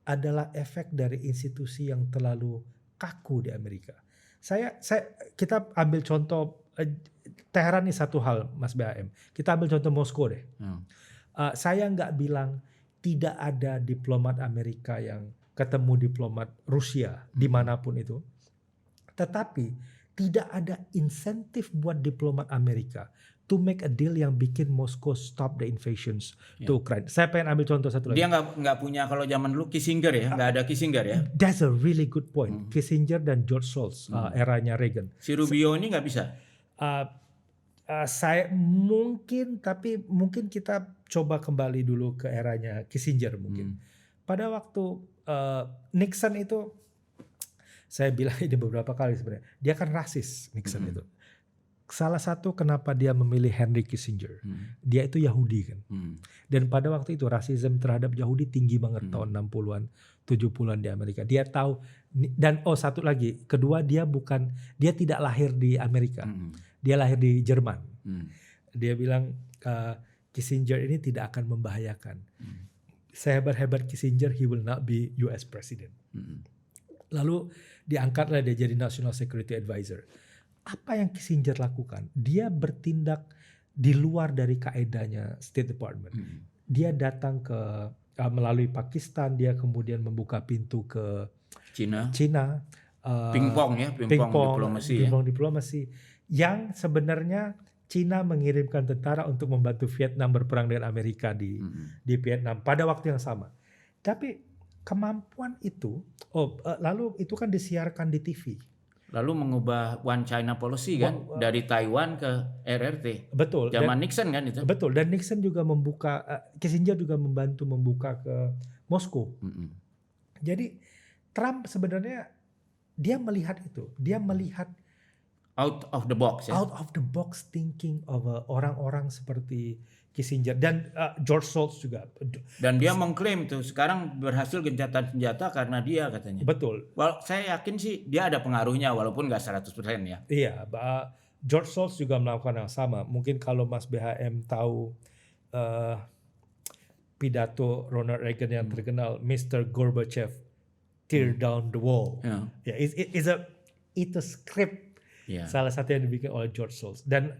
adalah efek dari institusi yang terlalu kaku di Amerika. Kita ambil contoh Teheran ini satu hal, Mas BHM. Kita ambil contoh Moskow deh. Saya nggak bilang tidak ada diplomat Amerika yang ketemu diplomat Rusia dimanapun itu, tetapi tidak ada insentif buat diplomat Amerika to make a deal yang bikin Moskow stop the invasions to Ukraine. Saya pengen ambil contoh satu lagi. Dia nggak punya, kalau zaman dulu Kissinger ya, nggak ada Kissinger ya. That's a really good point. Kissinger dan George Shultz, eranya Reagan. Si Rubio ini nggak bisa. Saya mungkin kita coba kembali dulu ke eranya Kissinger mungkin. Pada waktu Nixon itu, saya bilang ini beberapa kali sebenarnya, dia kan rasis Nixon itu. Salah satu kenapa dia memilih Henry Kissinger, dia itu Yahudi kan. Dan pada waktu itu rasisme terhadap Yahudi tinggi banget tahun 60-an, 70-an di Amerika. Dia tahu, dan satu lagi, kedua dia tidak lahir di Amerika. Dia lahir di Jerman. Dia bilang Kissinger ini tidak akan membahayakan. Sehebat-hebat Kissinger, he will not be US President. Lalu diangkatlah dia jadi National Security Advisor. Apa yang Kissinger lakukan? Dia bertindak di luar dari kaedahnya State Department. Dia datang ke melalui Pakistan, dia kemudian membuka pintu ke China. Pingpong diplomasi. Yang sebenarnya China mengirimkan tentara untuk membantu Vietnam berperang dengan Amerika di Vietnam pada waktu yang sama. Tapi kemampuan itu, lalu itu kan disiarkan di TV. Lalu mengubah One China Policy kan, dari Taiwan ke RRT. Betul. Zaman Nixon kan itu. Betul. Dan Nixon juga Kissinger juga membantu membuka ke Moskow. Jadi Trump sebenarnya dia melihat itu. Dia melihat out of the box ya. Out of the box thinking of orang-orang seperti Kissinger dan George Shultz juga. Dan dia mengklaim tuh sekarang berhasil gencatan senjata karena dia katanya. Betul. Saya yakin sih dia ada pengaruhnya walaupun nggak 100% ya. Iya, George Shultz juga melakukan yang sama. Mungkin kalau Mas BHM tahu pidato Ronald Reagan yang terkenal, Mr. Gorbachev, tear down the wall. Ya, itu script. Salah satu yang dibikin oleh George Shultz. Dan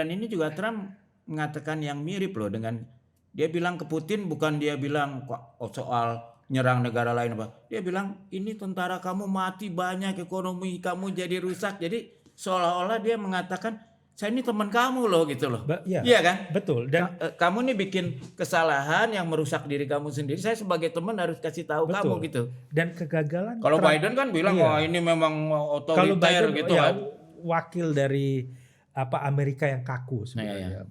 ini juga Trump mengatakan yang mirip loh dengan dia bilang ke Putin, bukan dia bilang soal nyerang negara lain apa. Dia bilang ini tentara kamu mati banyak, ekonomi kamu jadi rusak. Jadi seolah-olah dia mengatakan saya ini teman kamu loh gitu loh. Iya kan? Betul. Dan kamu nih bikin kesalahan yang merusak diri kamu sendiri. Saya sebagai teman harus kasih tahu kamu gitu. Dan kegagalan. Kalau Biden kan bilang ini memang otoriter gitu kan. Wakil dari Amerika yang kaku sebenarnya.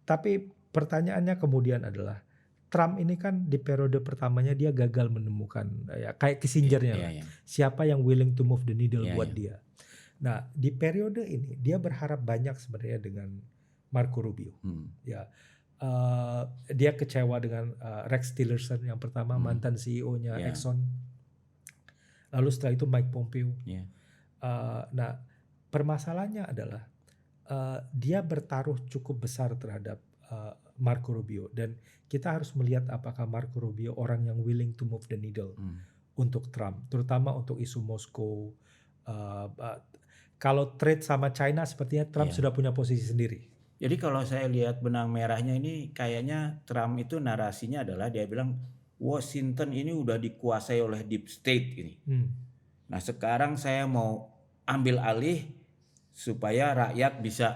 Tapi pertanyaannya kemudian adalah Trump ini kan di periode pertamanya dia gagal menemukan kayak Kissingernya siapa yang willing to move the needle buat dia. Nah di periode ini dia berharap banyak sebenarnya dengan Marco Rubio. Dia kecewa dengan Rex Tillerson yang pertama, mantan CEO-nya Ya. Exxon. Lalu setelah itu Mike Pompeo. Ya. Nah, permasalahannya adalah dia bertaruh cukup besar terhadap Marco Rubio, dan kita harus melihat apakah Marco Rubio orang yang willing to move the needle untuk Trump, terutama untuk isu Moskow. Kalau trade sama China sepertinya Trump sudah punya posisi sendiri. Jadi kalau saya lihat benang merahnya ini kayaknya Trump itu narasinya adalah dia bilang Washington ini udah dikuasai oleh deep state ini. Nah sekarang saya mau ambil alih supaya rakyat bisa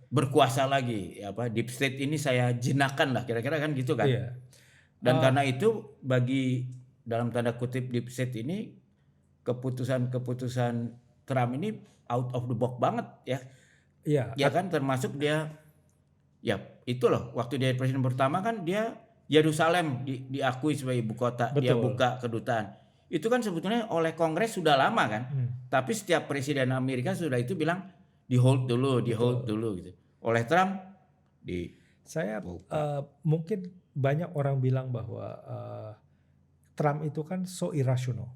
berkuasa lagi. Deep state ini saya jinakkan lah, kira-kira kan gitu kan. Iya. Dan karena itu bagi dalam tanda kutip deep state ini keputusan Trump ini out of the box banget ya. Iya. Ya kan, termasuk dia ya itu loh, waktu dia presiden pertama kan dia Yerusalem diakui sebagai ibu kota. Betul. Dia buka kedutaan. Itu kan sebetulnya oleh Kongres sudah lama kan. Tapi setiap presiden Amerika sudah itu bilang di hold dulu gitu. Oleh Trump Saya mungkin banyak orang bilang bahwa Trump itu kan so irasional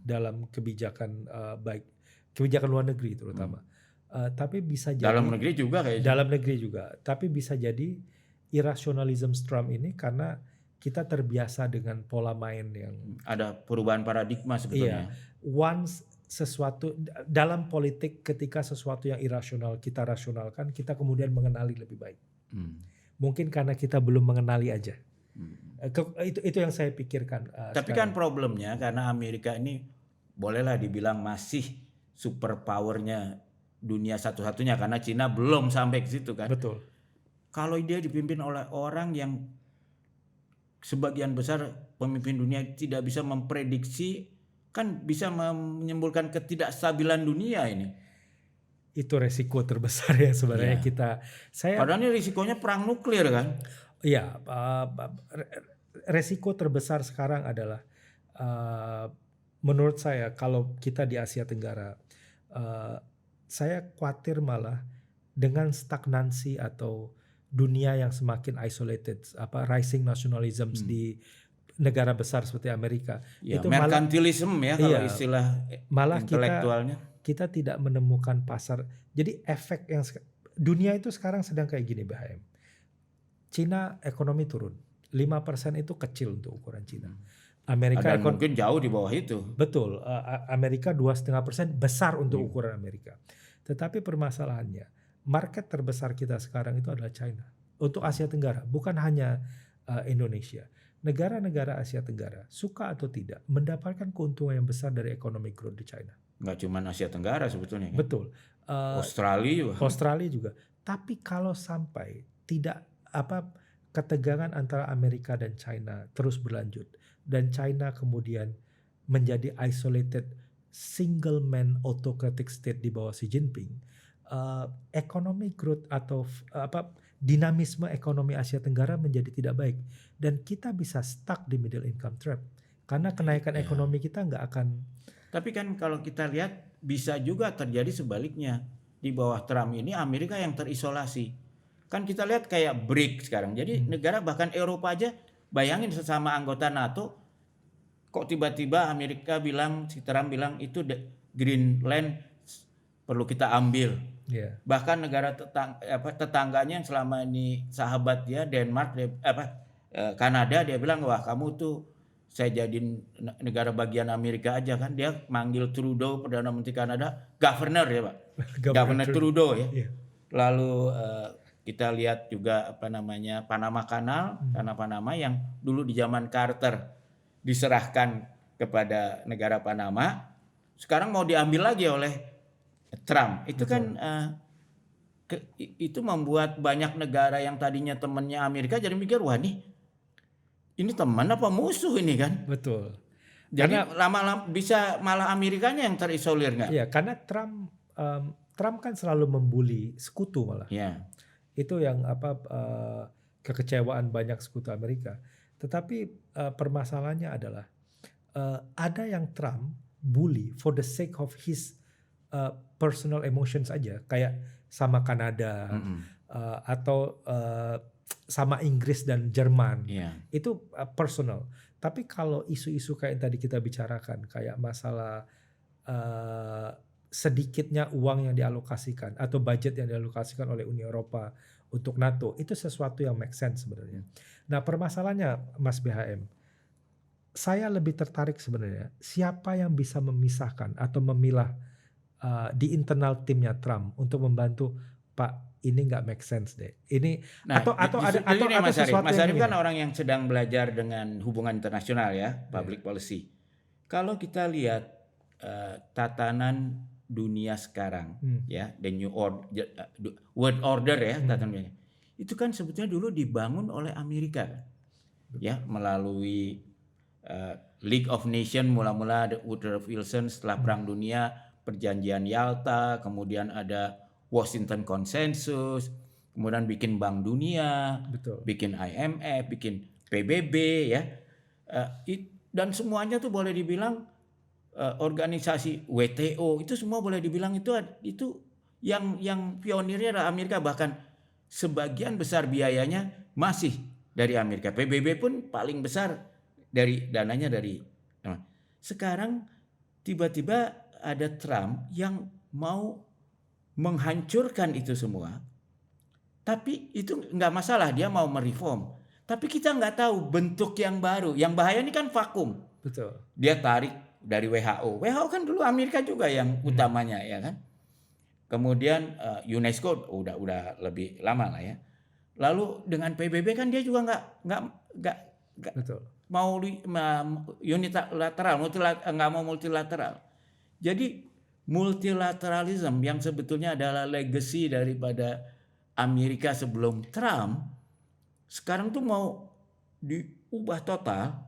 dalam kebijakan baik kebijakan luar negeri terutama. Tapi bisa jadi dalam negeri juga kayaknya. Dalam negeri juga. Tapi bisa jadi irasionalisme Trump ini karena kita terbiasa dengan pola main yang ada perubahan paradigma sebetulnya. Once sesuatu dalam politik, ketika sesuatu yang irasional kita rasionalkan, kita kemudian mengenali lebih baik. Mungkin karena kita belum mengenali aja. Itu yang saya pikirkan. Tapi kan problemnya karena Amerika ini bolehlah dibilang masih superpowernya dunia satu-satunya karena Cina belum sampai ke situ kan. Betul. Kalau dia dipimpin oleh orang yang sebagian besar pemimpin dunia tidak bisa memprediksi, kan bisa menimbulkan ketidakstabilan dunia ini. Itu resiko terbesar yang sebenarnya Padahal ini risikonya perang nuklir kan. Iya, resiko terbesar sekarang adalah menurut saya kalau kita di Asia Tenggara, saya khawatir malah dengan stagnansi atau dunia yang semakin isolated, rising nationalism di negara besar seperti Amerika. Ya, itu merkantilisme kalau istilah malah intelektualnya. Kita tidak menemukan pasar. Jadi efek yang dunia itu sekarang sedang kayak gini BHM. Cina ekonomi turun. 5% itu kecil untuk ukuran Cina. Amerika mungkin jauh di bawah itu. Betul. Amerika 2,5% besar untuk ukuran Amerika. Tetapi permasalahannya, market terbesar kita sekarang itu adalah China. Untuk Asia Tenggara, bukan hanya Indonesia. Negara-negara Asia Tenggara, suka atau tidak, mendapatkan keuntungan yang besar dari ekonomi growth di China. Nggak cuma Asia Tenggara sebetulnya. Kan? Betul. Australia juga. Tapi kalau sampai tidak ketegangan antara Amerika dan China terus berlanjut, dan China kemudian menjadi isolated single man autocratic state di bawah Xi Jinping, ekonomi growth atau dinamisme ekonomi Asia Tenggara menjadi tidak baik, dan kita bisa stuck di middle income trap karena kenaikan ekonomi kita nggak akan. Tapi kan kalau kita lihat bisa juga terjadi sebaliknya. Di bawah Trump ini Amerika yang terisolasi. Kan kita lihat kayak BRICS sekarang. Jadi negara bahkan Eropa aja, bayangin sesama anggota NATO, kok tiba-tiba Amerika bilang, si Trump bilang itu Greenland perlu kita ambil. Bahkan negara tetangganya yang selama ini sahabat dia, Denmark, Kanada, dia bilang wah kamu tuh saya jadiin negara bagian Amerika aja kan. Dia manggil Trudeau, Perdana Menteri Kanada, governor ya Pak. Governor Trudeau ya. Lalu kita lihat juga Panama Canal, tanah Panama yang dulu di zaman Carter diserahkan kepada negara Panama, sekarang mau diambil lagi oleh Trump. Itu kan itu membuat banyak negara yang tadinya temannya Amerika jadi mikir wah ini teman apa musuh ini kan? Betul. Jadi lama-lama bisa malah Amerikanya yang terisolir nggak? Iya, karena Trump kan selalu membuli sekutu malah. Iya. Itu yang kekecewaan banyak sekutu Amerika. Tetapi permasalahannya adalah ada yang Trump bully for the sake of his personal emotions aja, kayak sama Kanada atau sama Inggris dan Jerman. Iya. Itu personal. Tapi kalau isu-isu kayak yang tadi kita bicarakan, kayak masalah sedikitnya uang yang dialokasikan atau budget yang dialokasikan oleh Uni Eropa untuk NATO, itu sesuatu yang make sense sebenarnya. Nah, permasalahannya Mas BHM, saya lebih tertarik sebenarnya siapa yang bisa memisahkan atau memilah di internal timnya Trump untuk membantu, Pak, ini nggak make sense deh. Ini Nah, atau ada ini Mas Arif. sesuatu Mas yang Arif ini. kan orang yang sedang belajar dengan hubungan internasional ya, public policy. Kalau kita lihat tatanan dunia sekarang ya, the new order, world order ya, tatanannya. Itu kan sebetulnya dulu dibangun oleh Amerika kan. Ya, melalui League of Nations, mula-mula Woodrow Wilson setelah Perang Dunia, Perjanjian Yalta, kemudian ada Washington Consensus, kemudian bikin Bank Dunia, Betul. bikin IMF, bikin PBB ya, dan semuanya tuh boleh dibilang organisasi WTO itu semua boleh dibilang itu yang pionirnya adalah Amerika, bahkan sebagian besar biayanya masih dari Amerika. PBB pun paling besar dari dananya dari. Nah, sekarang tiba-tiba ada Trump yang mau menghancurkan itu semua, tapi itu nggak masalah, dia mau mereform. Tapi kita nggak tahu bentuk yang baru. Yang bahaya ini kan vakum. Betul. Dia tarik dari WHO. WHO kan dulu Amerika juga yang utamanya ya kan. Kemudian UNESCO udah lebih lama lah ya. Lalu dengan PBB kan dia juga nggak Betul. mau unilateral, nggak mau multilateral. Jadi multilateralism yang sebetulnya adalah legacy daripada Amerika sebelum Trump, sekarang tuh mau diubah total.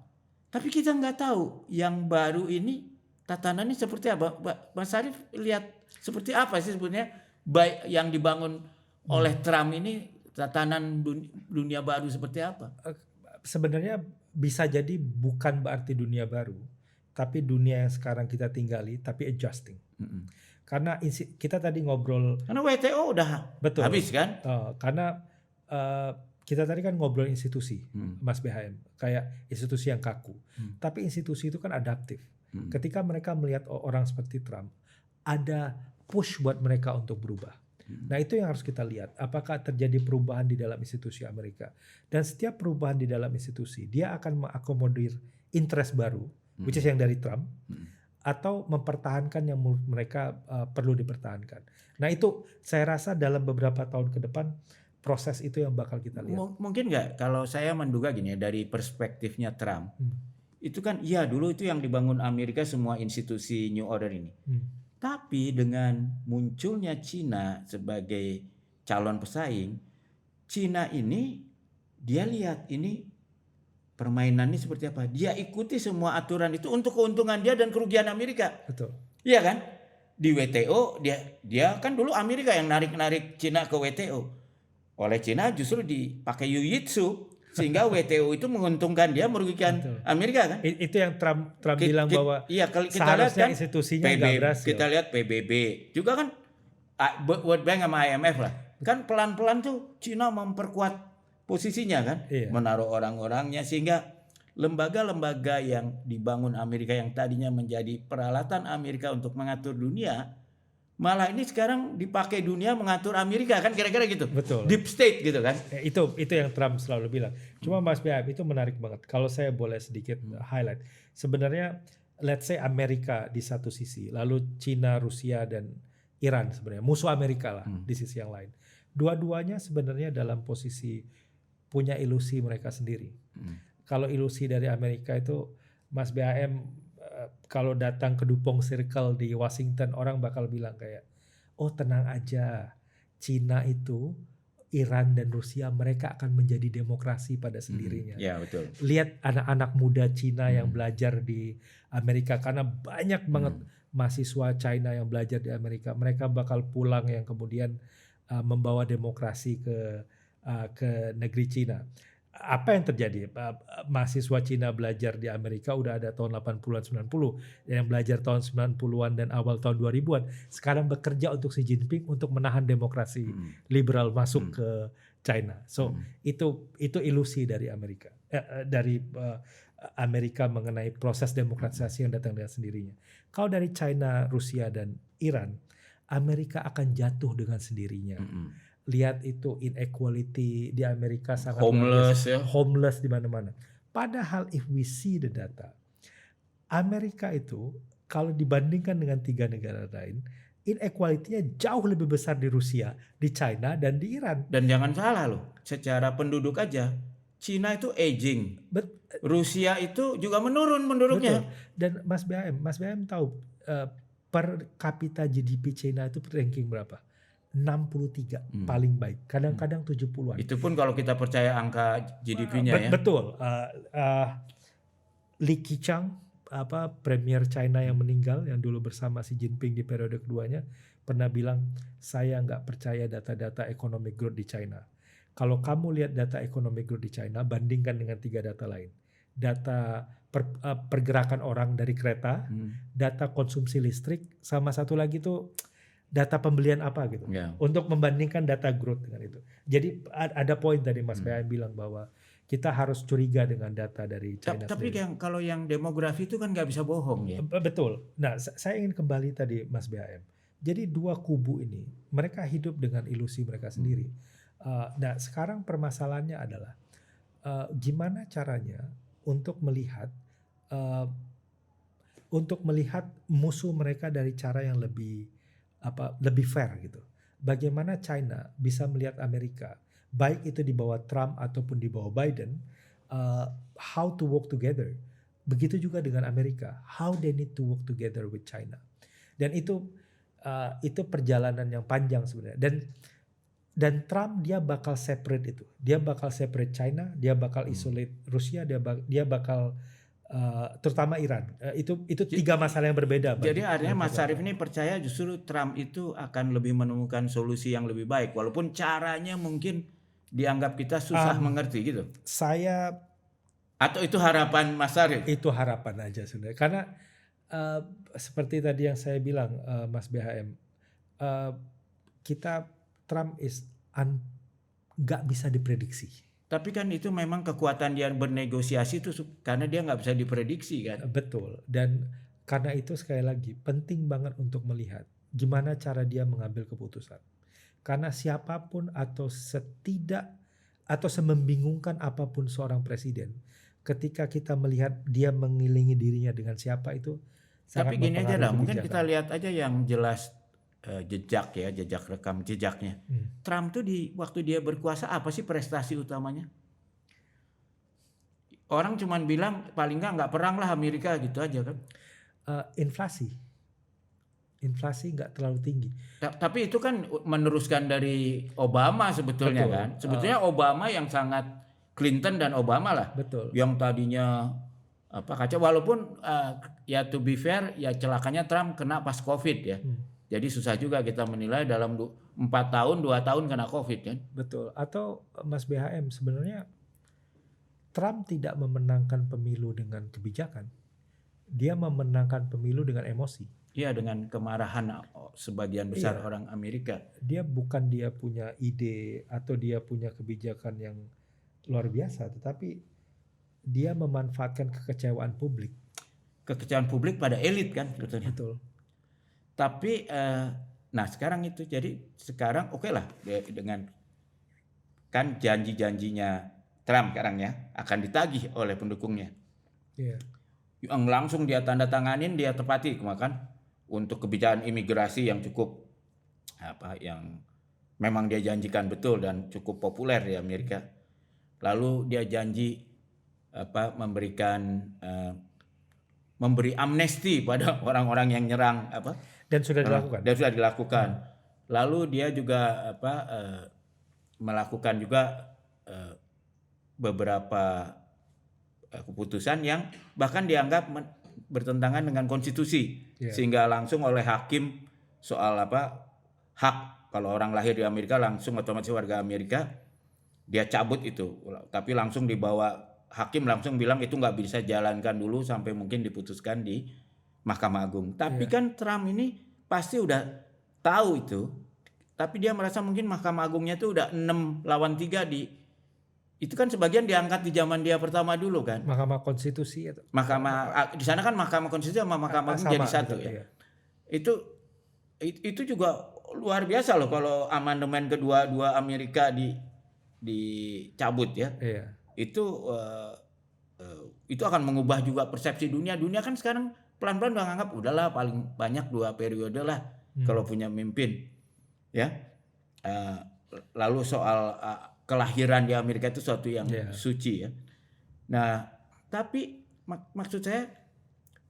Tapi kita nggak tahu yang baru ini tatanannya seperti apa. Mas Arief lihat seperti apa sih sebenarnya yang dibangun oleh Trump ini, tatanan dunia baru seperti apa? Sebenarnya bisa jadi bukan berarti dunia baru, tapi dunia yang sekarang kita tinggali, tapi adjusting. Karena kita tadi ngobrol. Karena WTO udah betul, habis kan? Karena kita tadi kan ngobrol institusi, Mas BHM, kayak institusi yang kaku. Tapi institusi itu kan adaptif. Ketika mereka melihat orang seperti Trump, ada push buat mereka untuk berubah. Nah, itu yang harus kita lihat. Apakah terjadi perubahan di dalam institusi Amerika? Dan setiap perubahan di dalam institusi, dia akan mengakomodir interest baru, which is yang dari Trump, atau mempertahankan yang mereka perlu dipertahankan. Nah, itu saya rasa dalam beberapa tahun ke depan, proses itu yang bakal kita lihat. Mungkin nggak kalau saya menduga gini dari perspektifnya Trump, itu kan iya dulu itu yang dibangun Amerika semua institusi New Order ini. Tapi dengan munculnya Cina sebagai calon pesaing, Cina ini dia lihat ini permainannya seperti apa. Dia ikuti semua aturan itu untuk keuntungan dia dan kerugian Amerika. Betul. Iya kan? Di WTO dia kan dulu Amerika yang narik Cina ke WTO. Oleh Cina justru dipakai Jiu-Jitsu sehingga WTO itu menguntungkan dia, merugikan Amerika kan? Itu yang Trump bilang bahwa iya, kita seharusnya lihat kan institusinya nggak berhasil. Kita lihat PBB juga kan, World Bank sama IMF lah, kan pelan-pelan tuh Cina memperkuat posisinya kan, menaruh orang-orangnya sehingga lembaga-lembaga yang dibangun Amerika yang tadinya menjadi peralatan Amerika untuk mengatur dunia, malah ini sekarang dipakai dunia mengatur Amerika kan, kira-kira gitu. Betul. Deep state gitu kan. Itu yang Trump selalu bilang. Cuma Mas BHM itu menarik banget. Kalau saya boleh sedikit highlight. Sebenarnya let's say Amerika di satu sisi, lalu Cina, Rusia dan Iran sebenarnya musuh Amerika lah di sisi yang lain. Dua-duanya sebenarnya dalam posisi punya ilusi mereka sendiri. Kalau ilusi dari Amerika itu Mas BHM kalau datang ke Dupont Circle di Washington, orang bakal bilang kayak, oh tenang aja, Cina itu, Iran dan Rusia mereka akan menjadi demokrasi pada sendirinya. Ya betul. Lihat anak-anak muda Cina yang belajar di Amerika, karena banyak banget mahasiswa China yang belajar di Amerika. Mereka bakal pulang yang kemudian membawa demokrasi ke negeri Cina. Apa yang terjadi? Mahasiswa Cina belajar di Amerika udah ada tahun 80-an 90, yang belajar tahun 90-an dan awal tahun 2000-an sekarang bekerja untuk Xi Jinping untuk menahan demokrasi liberal masuk ke China. So itu ilusi dari Amerika, Amerika mengenai proses demokratisasi yang datang dengan sendirinya. Kalau dari China, Rusia dan Iran, Amerika akan jatuh dengan sendirinya. Lihat itu inequality di Amerika sangat Homeless ya. homeless di mana-mana. Padahal if we see the data, Amerika itu kalau dibandingkan dengan 3 negara lain, inequality-nya jauh lebih besar di Rusia, di China dan di Iran. Dan jangan salah loh, secara penduduk aja, Cina itu aging, Rusia itu juga menurun penduduknya. Betul. Dan Mas BM tahu per kapita GDP China itu ranking berapa? 63 paling baik, kadang-kadang 70-an. Itu pun kalau kita percaya angka GDP-nya ya. Betul. Li Keqiang, premier China yang meninggal, yang dulu bersama Xi Jinping di periode keduanya, pernah bilang, saya nggak percaya data-data economic growth di China. Kalau kamu lihat data economic growth di China, bandingkan dengan 3 data lain. Data pergerakan orang dari kereta, data konsumsi listrik, sama satu lagi tuh data pembelian apa gitu. Untuk membandingkan data growth dengan itu. Jadi ada poin tadi Mas BM bilang bahwa kita harus curiga dengan data dari China. Tapi kalau yang demografi itu kan nggak bisa bohong ya. Betul. Nah, saya ingin kembali tadi Mas BM. Jadi 2 kubu ini, mereka hidup dengan ilusi mereka sendiri. Nah, sekarang permasalahannya adalah gimana caranya untuk melihat musuh mereka dari cara yang lebih fair gitu. Bagaimana China bisa melihat Amerika, baik itu di bawah Trump ataupun di bawah Biden, how to work together. Begitu juga dengan Amerika, how they need to work together with China. Dan itu perjalanan yang panjang sebenarnya. Dan Trump dia bakal separate itu. Dia bakal separate China, dia bakal isolate Rusia, dia bakal terutama Iran. Itu 3 masalah yang berbeda. Jadi artinya Mas Syarif ini percaya justru Trump itu akan lebih menemukan solusi yang lebih baik, walaupun caranya mungkin dianggap kita susah mengerti gitu. Atau itu harapan Mas Syarif? Itu harapan aja sebenarnya. Karena seperti tadi yang saya bilang Mas BHM, Trump nggak bisa diprediksi. Tapi kan itu memang kekuatan dia bernegosiasi itu karena dia nggak bisa diprediksi kan. Betul. Dan karena itu sekali lagi penting banget untuk melihat gimana cara dia mengambil keputusan. Karena siapapun atau semembingungkan apapun seorang presiden, ketika kita melihat dia mengilingi dirinya dengan siapa itu sangat mempengaruhi. Tapi gini aja lah, mungkin kita lihat aja yang jelas jejak rekam jejaknya. Trump tuh waktu dia berkuasa apa sih prestasi utamanya? Orang cuman bilang paling nggak perang lah Amerika gitu aja kan. Inflasi nggak terlalu tinggi. Tapi itu kan meneruskan dari Obama sebetulnya. Betul. Kan. Sebetulnya Obama yang sangat Clinton dan Obama lah. Betul. Yang tadinya kacau, walaupun ya to be fair ya celakanya Trump kena pas COVID ya. Jadi susah juga kita menilai dalam 4 tahun, 2 tahun kena COVID kan. Betul. Atau Mas BHM sebenarnya Trump tidak memenangkan pemilu dengan kebijakan. Dia memenangkan pemilu dengan emosi. Iya, dengan kemarahan sebagian besar orang Amerika. Dia punya ide atau dia punya kebijakan yang luar biasa. Tetapi dia memanfaatkan kekecewaan publik. Kekecewaan publik pada elit kan sebetulnya. Betul. Tapi nah sekarang itu jadi sekarang oke lah dengan kan janji-janjinya Trump sekarang ya akan ditagih oleh pendukungnya. Yang langsung dia tanda tanganin dia tepati kan untuk kebijakan imigrasi yang cukup yang memang dia janjikan betul dan cukup populer di Amerika. Lalu dia janji memberi amnesti pada orang-orang yang nyerang dan sudah dilakukan. Lalu dia juga melakukan juga beberapa keputusan yang bahkan dianggap bertentangan dengan konstitusi, sehingga langsung oleh hakim soal hak kalau orang lahir di Amerika langsung otomatis warga Amerika dia cabut itu, tapi langsung dibawa hakim langsung bilang itu nggak bisa jalankan dulu sampai mungkin diputuskan di Mahkamah Agung. Tapi kan Trump ini pasti udah tahu itu. tapi dia merasa mungkin Mahkamah Agungnya itu udah 6 lawan 3 itu kan sebagian diangkat di zaman dia pertama dulu kan. Mahkamah Konstitusi atau Di sana kan Mahkamah Konstitusi sama Mahkamah Agung jadi satu gitu, ya. iya. Itu juga luar biasa loh kalau amandemen kedua Amerika dicabut ya. Iya. Itu akan mengubah juga persepsi dunia. Dunia kan sekarang pelan-pelan udah nganggap udahlah paling banyak 2 periode lah kalau punya mimpin. Ya. Lalu soal kelahiran di Amerika itu suatu yang suci ya. Nah, tapi maksud saya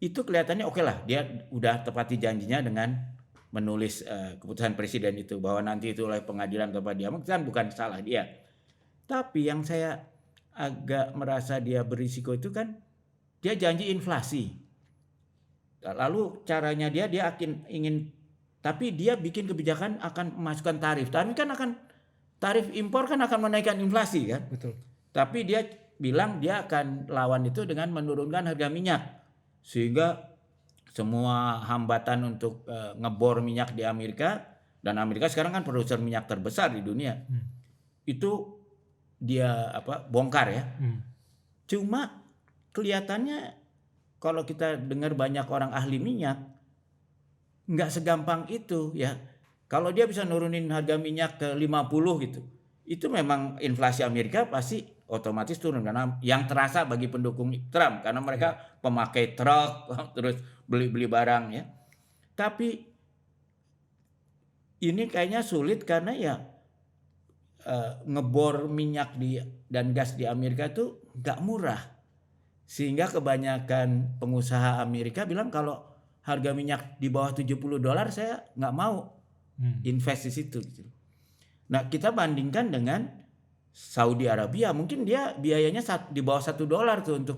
itu kelihatannya oke lah, dia udah tepati janjinya dengan menulis keputusan presiden itu bahwa nanti itu oleh pengadilan atau apa dia kan bukan salah dia. Tapi yang saya agak merasa dia berisiko itu kan dia janji inflasi. Lalu caranya dia ingin tapi dia bikin kebijakan akan memasukkan tarif. Tarif impor kan akan menaikkan inflasi kan. Betul. Tapi dia bilang dia akan lawan itu dengan menurunkan harga minyak. Sehingga semua hambatan untuk ngebor minyak di Amerika, dan Amerika sekarang kan produser minyak terbesar di dunia. Itu dia bongkar ya. Cuma kelihatannya kalau kita dengar banyak orang ahli minyak nggak segampang itu ya. Kalau dia bisa nurunin harga minyak ke 50 gitu, itu memang inflasi Amerika pasti otomatis turun karena yang terasa bagi pendukung Trump karena mereka pemakai truk terus beli barang ya. Tapi ini kayaknya sulit karena ya ngebor minyak dan gas di Amerika itu nggak murah, sehingga kebanyakan pengusaha Amerika bilang kalau harga minyak di bawah $70 saya nggak mau invest di situ. Nah kita bandingkan dengan Saudi Arabia, mungkin dia biayanya di bawah $1 tuh untuk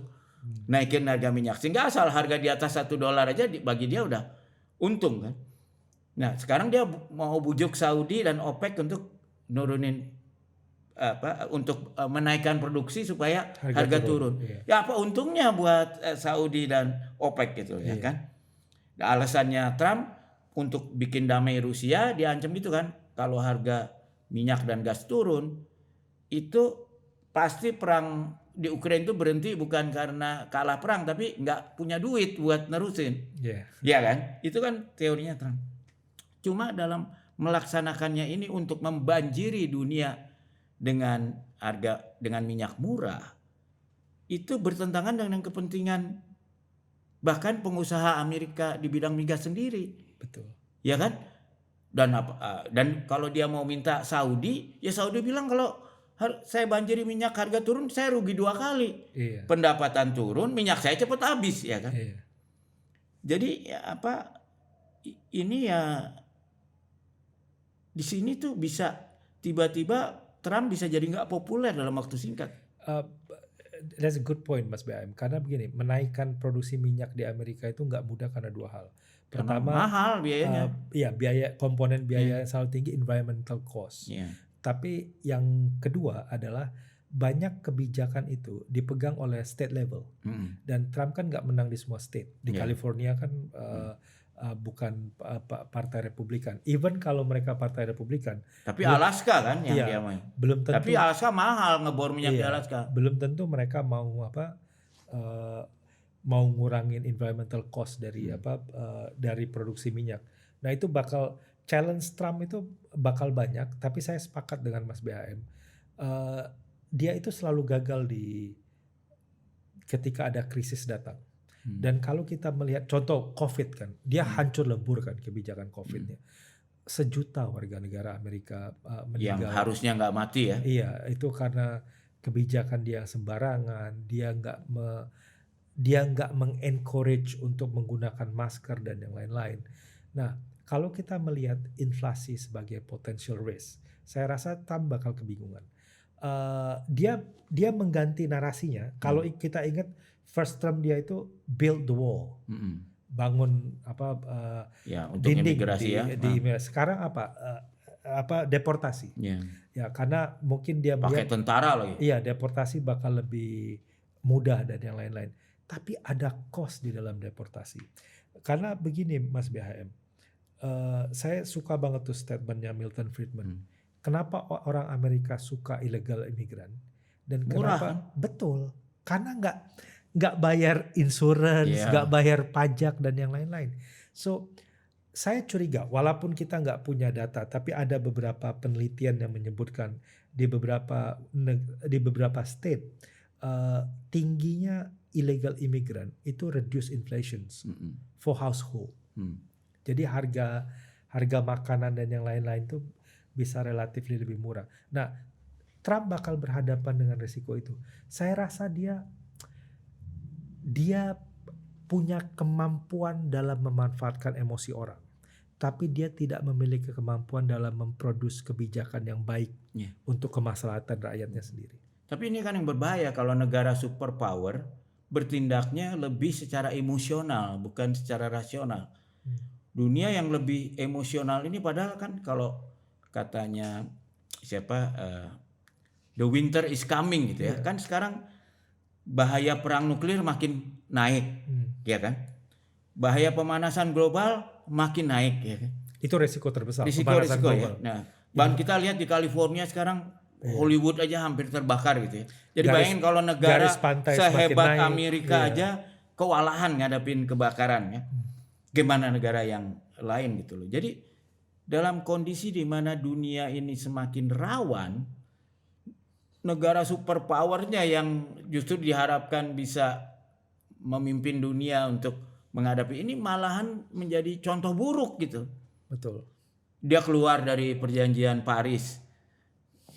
naikin harga minyak, sehingga asal harga di atas $1 aja bagi dia udah untung kan. Nah sekarang dia mau bujuk Saudi dan OPEC untuk nurunin untuk menaikkan produksi supaya harga turun. Iya. Ya apa untungnya buat Saudi dan OPEC gitu ya kan. Nah, alasannya Trump untuk bikin damai Rusia, dia ancam gitu kan, kalau harga minyak dan gas turun itu pasti perang di Ukraina itu berhenti bukan karena kalah perang tapi nggak punya duit buat nerusin. Ya kan? Itu kan teorinya Trump. Cuma dalam melaksanakannya ini untuk membanjiri dunia dengan minyak murah itu bertentangan dengan kepentingan bahkan pengusaha Amerika di bidang migas sendiri. Betul. Ya kan? Dan kalau dia mau minta Saudi, ya Saudi bilang kalau saya banjiri minyak harga turun, saya rugi 2 kali. Iya. Pendapatan turun, minyak saya cepat habis ya kan? Iya. Jadi ini ya di sini tuh bisa tiba-tiba Trump bisa jadi nggak populer dalam waktu singkat. That's a good point Mas BAM. Karena begini, menaikkan produksi minyak di Amerika itu nggak mudah karena 2 hal. Pertama, karena mahal biayanya. Komponen biaya yang selalu tinggi, environmental cost. Tapi yang kedua adalah banyak kebijakan itu dipegang oleh state level. Dan Trump kan nggak menang di semua state. Di California kan bukan Partai Republikan. Even kalau mereka Partai Republikan. Tapi Alaska kan yang dia main. Belum tentu. Tapi Alaska mahal ngebor minyak di Alaska. Belum tentu mereka mau mau ngurangin environmental cost dari dari produksi minyak. Nah itu bakal challenge Trump itu bakal banyak. Tapi saya sepakat dengan Mas BHM. Dia itu selalu gagal ketika ada krisis datang. Dan kalau kita melihat contoh COVID kan, dia hancur lebur kan kebijakan COVID-nya. 1 juta warga negara Amerika meninggal. Yang harusnya nggak mati ya. Iya, itu karena kebijakan dia sembarangan, dia nggak mengencourage untuk menggunakan masker dan yang lain-lain. Nah, kalau kita melihat inflasi sebagai potential risk, saya rasa Trump bakal kebingungan. Dia mengganti narasinya. Kalau kita ingat first term dia itu build the wall, bangun untuk dinding imigrasi Sekarang deportasi. Ya karena mungkin dia pakai tentara lagi. Iya, deportasi bakal lebih mudah dan yang lain-lain. Tapi ada cost di dalam deportasi. Karena begini Mas BHM, saya suka banget tuh statementnya Milton Friedman. Hmm. Kenapa orang Amerika suka illegal imigran dan Murah, kenapa? kan? Betul, karena nggak bayar insurance, Iya. nggak bayar pajak dan yang lain-lain. So saya curiga, walaupun kita nggak punya data, tapi ada beberapa penelitian yang menyebutkan di beberapa state tingginya illegal immigrant itu reduce inflations Mm-mm. for household. Hmm. Jadi harga makanan dan yang lain-lain tuh bisa relatif lebih murah. Nah, Trump bakal berhadapan dengan risiko itu. Saya rasa dia punya kemampuan dalam memanfaatkan emosi orang. Tapi dia tidak memiliki kemampuan dalam memproduksi kebijakan yang baik Iya. untuk kemaslahatan rakyatnya sendiri. Tapi ini kan yang berbahaya kalau negara superpower bertindaknya lebih secara emosional bukan secara rasional. Dunia yang lebih emosional ini padahal kan kalau katanya the winter is coming gitu ya. Kan sekarang bahaya perang nuklir makin naik, ya kan? Bahaya pemanasan global makin naik, ya kan? Itu resiko terbesar. Risiko pemanasan ya. global. Nah, bahkan kita lihat di California sekarang Hollywood aja hampir terbakar gitu ya. Jadi bayangin kalau negara garis pantai sehebat semakin naik, Amerika aja kewalahan ngadapin kebakaran ya. Gimana negara yang lain gitu loh. Jadi dalam kondisi di mana dunia ini semakin rawan, negara superpowernya yang justru diharapkan bisa memimpin dunia untuk menghadapi ini malahan menjadi contoh buruk gitu. Betul. Dia keluar dari perjanjian Paris.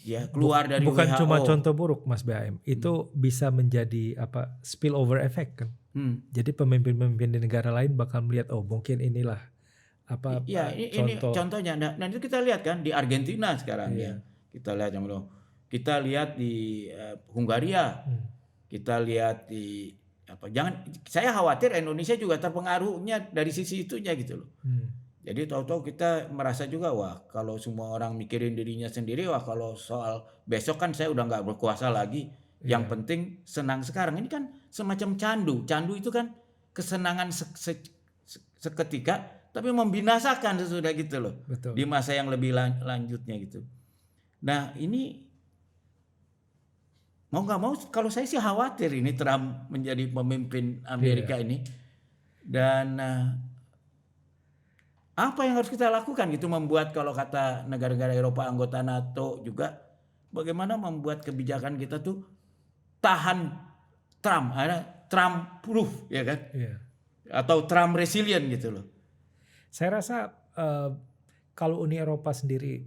Ya, keluar dari Bukan WHO. cuma contoh buruk, Mas BAM. Itu bisa menjadi spillover effect kan. Jadi pemimpin-pemimpin di negara lain bakal melihat mungkin inilah ini contohnya. Nah, itu kita lihat kan di Argentina sekarang ya. Kita lihat kita lihat di Hungaria. Kita lihat di saya khawatir Indonesia juga terpengaruhnya dari sisi itunya gitu loh. Jadi tahu-tahu kita merasa juga kalau semua orang mikirin dirinya sendiri, kalau soal besok kan saya udah nggak berkuasa lagi. Yang penting senang sekarang. Ini kan semacam candu. Candu itu kan kesenangan seketika, tapi membinasakan sesudah gitu loh. Betul. Di masa yang lebih lanjutnya gitu. Nah ini mau nggak mau, kalau saya sih khawatir ini Trump menjadi pemimpin Amerika ini. Dan apa yang harus kita lakukan gitu, membuat kalau kata negara-negara Eropa anggota NATO juga, bagaimana membuat kebijakan kita tuh tahan Trump, Trump proof ya kan, atau Trump resilient gitu loh. Saya rasa kalau Uni Eropa sendiri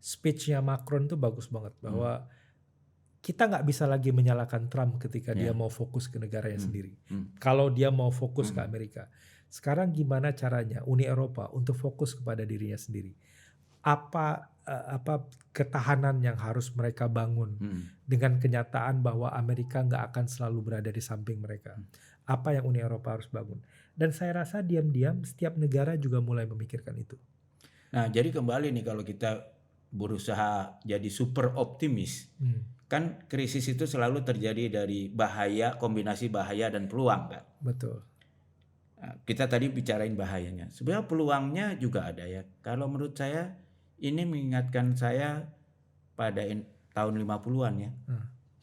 speech-nya Macron tuh bagus banget bahwa kita nggak bisa lagi menyalahkan Trump ketika dia mau fokus ke negaranya sendiri. Kalau dia mau fokus ke Amerika. Sekarang gimana caranya Uni Eropa untuk fokus kepada dirinya sendiri? Apa ketahanan yang harus mereka bangun dengan kenyataan bahwa Amerika nggak akan selalu berada di samping mereka? Apa yang Uni Eropa harus bangun? Dan saya rasa diam-diam setiap negara juga mulai memikirkan itu. Nah, jadi kembali nih kalau kita berusaha jadi super optimis, kan krisis itu selalu terjadi dari bahaya, kombinasi bahaya dan peluang kan. Betul. Nah, kita tadi bicarain bahayanya. Sebenarnya peluangnya juga ada ya. Kalau menurut saya ini mengingatkan saya pada tahun 50-an ya.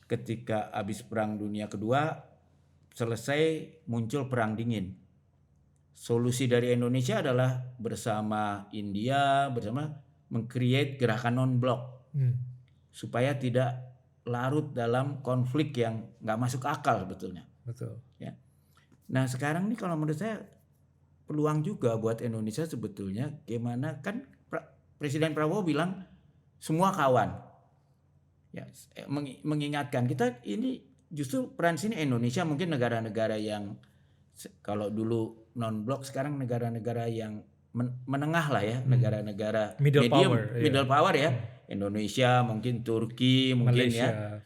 Ketika habis Perang Dunia Kedua selesai, muncul Perang Dingin. Solusi dari Indonesia adalah bersama India, meng-create gerakan non-blok supaya tidak larut dalam konflik yang nggak masuk akal sebetulnya. Betul. Ya. Nah sekarang nih kalau menurut saya peluang juga buat Indonesia sebetulnya, gimana kan Presiden Prabowo bilang semua kawan. Ya, mengingatkan kita ini justru peran sini Indonesia mungkin negara-negara yang kalau dulu non-blok, sekarang negara-negara yang menengah lah ya, negara-negara middle power ya. Indonesia, mungkin Turki, mungkin Malaysia.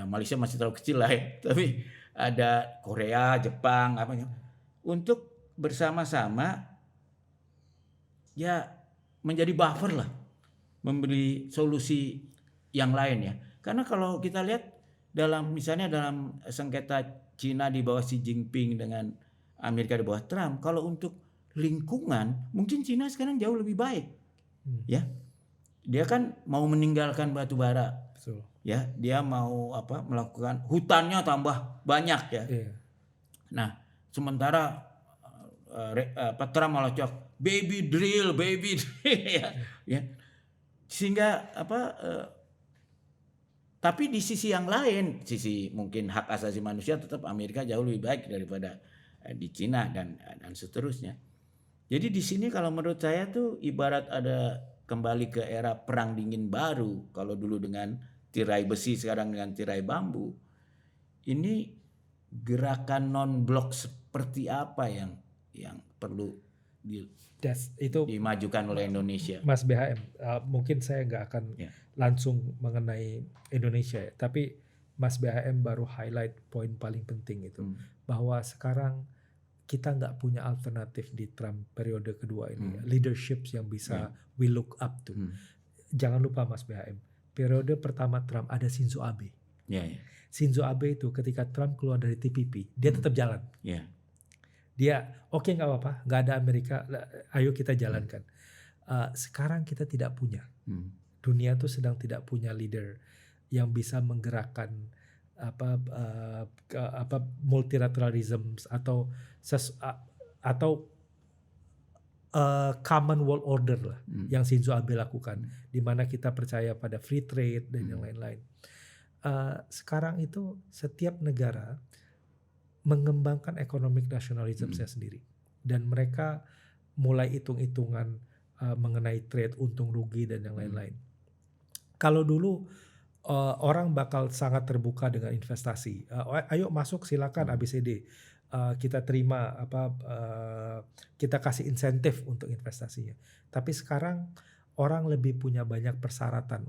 Malaysia masih terlalu kecil lah ya. Tapi ada Korea, Jepang, untuk bersama-sama ya menjadi buffer lah, memberi solusi yang lain ya. Karena kalau kita lihat misalnya dalam sengketa Cina di bawah Xi Jinping dengan Amerika di bawah Trump, kalau untuk lingkungan mungkin Cina sekarang jauh lebih baik. Ya. Dia kan mau meninggalkan batu bara. Betul. Ya, dia mau melakukan hutannya tambah banyak ya. Iya. Nah, sementara Trump malah cok baby drill ya. Sehingga tapi di sisi yang lain, sisi mungkin hak asasi manusia tetap Amerika jauh lebih baik daripada di Cina dan seterusnya. Jadi di sini kalau menurut saya tuh ibarat ada kembali ke era perang dingin baru. Kalau dulu dengan tirai besi, sekarang dengan tirai bambu. Ini gerakan non-blok seperti apa yang perlu dimajukan oleh Indonesia? Mas BHM, mungkin saya nggak akan langsung mengenai Indonesia ya, tapi Mas BHM baru highlight poin paling penting itu, bahwa sekarang kita nggak punya alternatif di Trump periode kedua ini, leadership yang bisa we look up to. Jangan lupa Mas BHM, periode pertama Trump ada Shinzo Abe. Shinzo Abe itu ketika Trump keluar dari TPP, dia tetap jalan. Dia oke, nggak apa-apa, nggak ada Amerika, ayo kita jalankan. Sekarang kita tidak punya. Dunia tuh sedang tidak punya leader yang bisa menggerakkan multilateralism atau common world order lah yang Shinzo Abe lakukan, di mana kita percaya pada free trade dan yang lain-lain. Sekarang itu setiap negara mengembangkan economic nationalism-nya sendiri, dan mereka mulai hitung-hitungan mengenai trade untung rugi dan yang lain-lain. Kalau dulu orang bakal sangat terbuka dengan investasi, ayo masuk silakan ABCD, kita terima kita kasih insentif untuk investasinya. Tapi sekarang orang lebih punya banyak persyaratan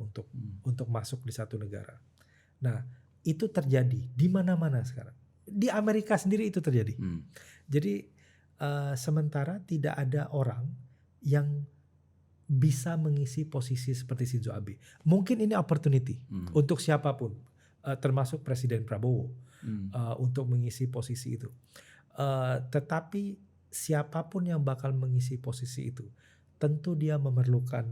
untuk masuk di satu negara. Nah, itu terjadi di mana-mana sekarang. Di Amerika sendiri itu terjadi. Jadi sementara tidak ada orang yang bisa mengisi posisi seperti Shinzo Abe. Mungkin ini opportunity untuk siapapun, termasuk Presiden Prabowo, untuk mengisi posisi itu. Tetapi siapapun yang bakal mengisi posisi itu, tentu dia memerlukan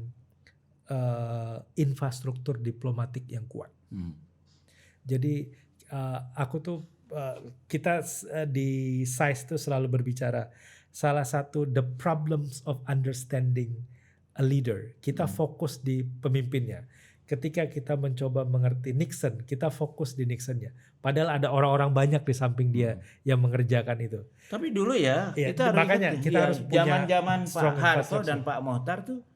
infrastruktur diplomatik yang kuat. Jadi aku tuh kita di SAIS tuh selalu berbicara, salah satu the problems of understanding a leader, kita fokus di pemimpinnya. Ketika kita mencoba mengerti Nixon, kita fokus di Nixonnya. Padahal ada orang-orang banyak di samping dia yang mengerjakan itu. Tapi dulu kita makanya kita harus punya zaman Pak Harto dan Pak Mochtar tuh,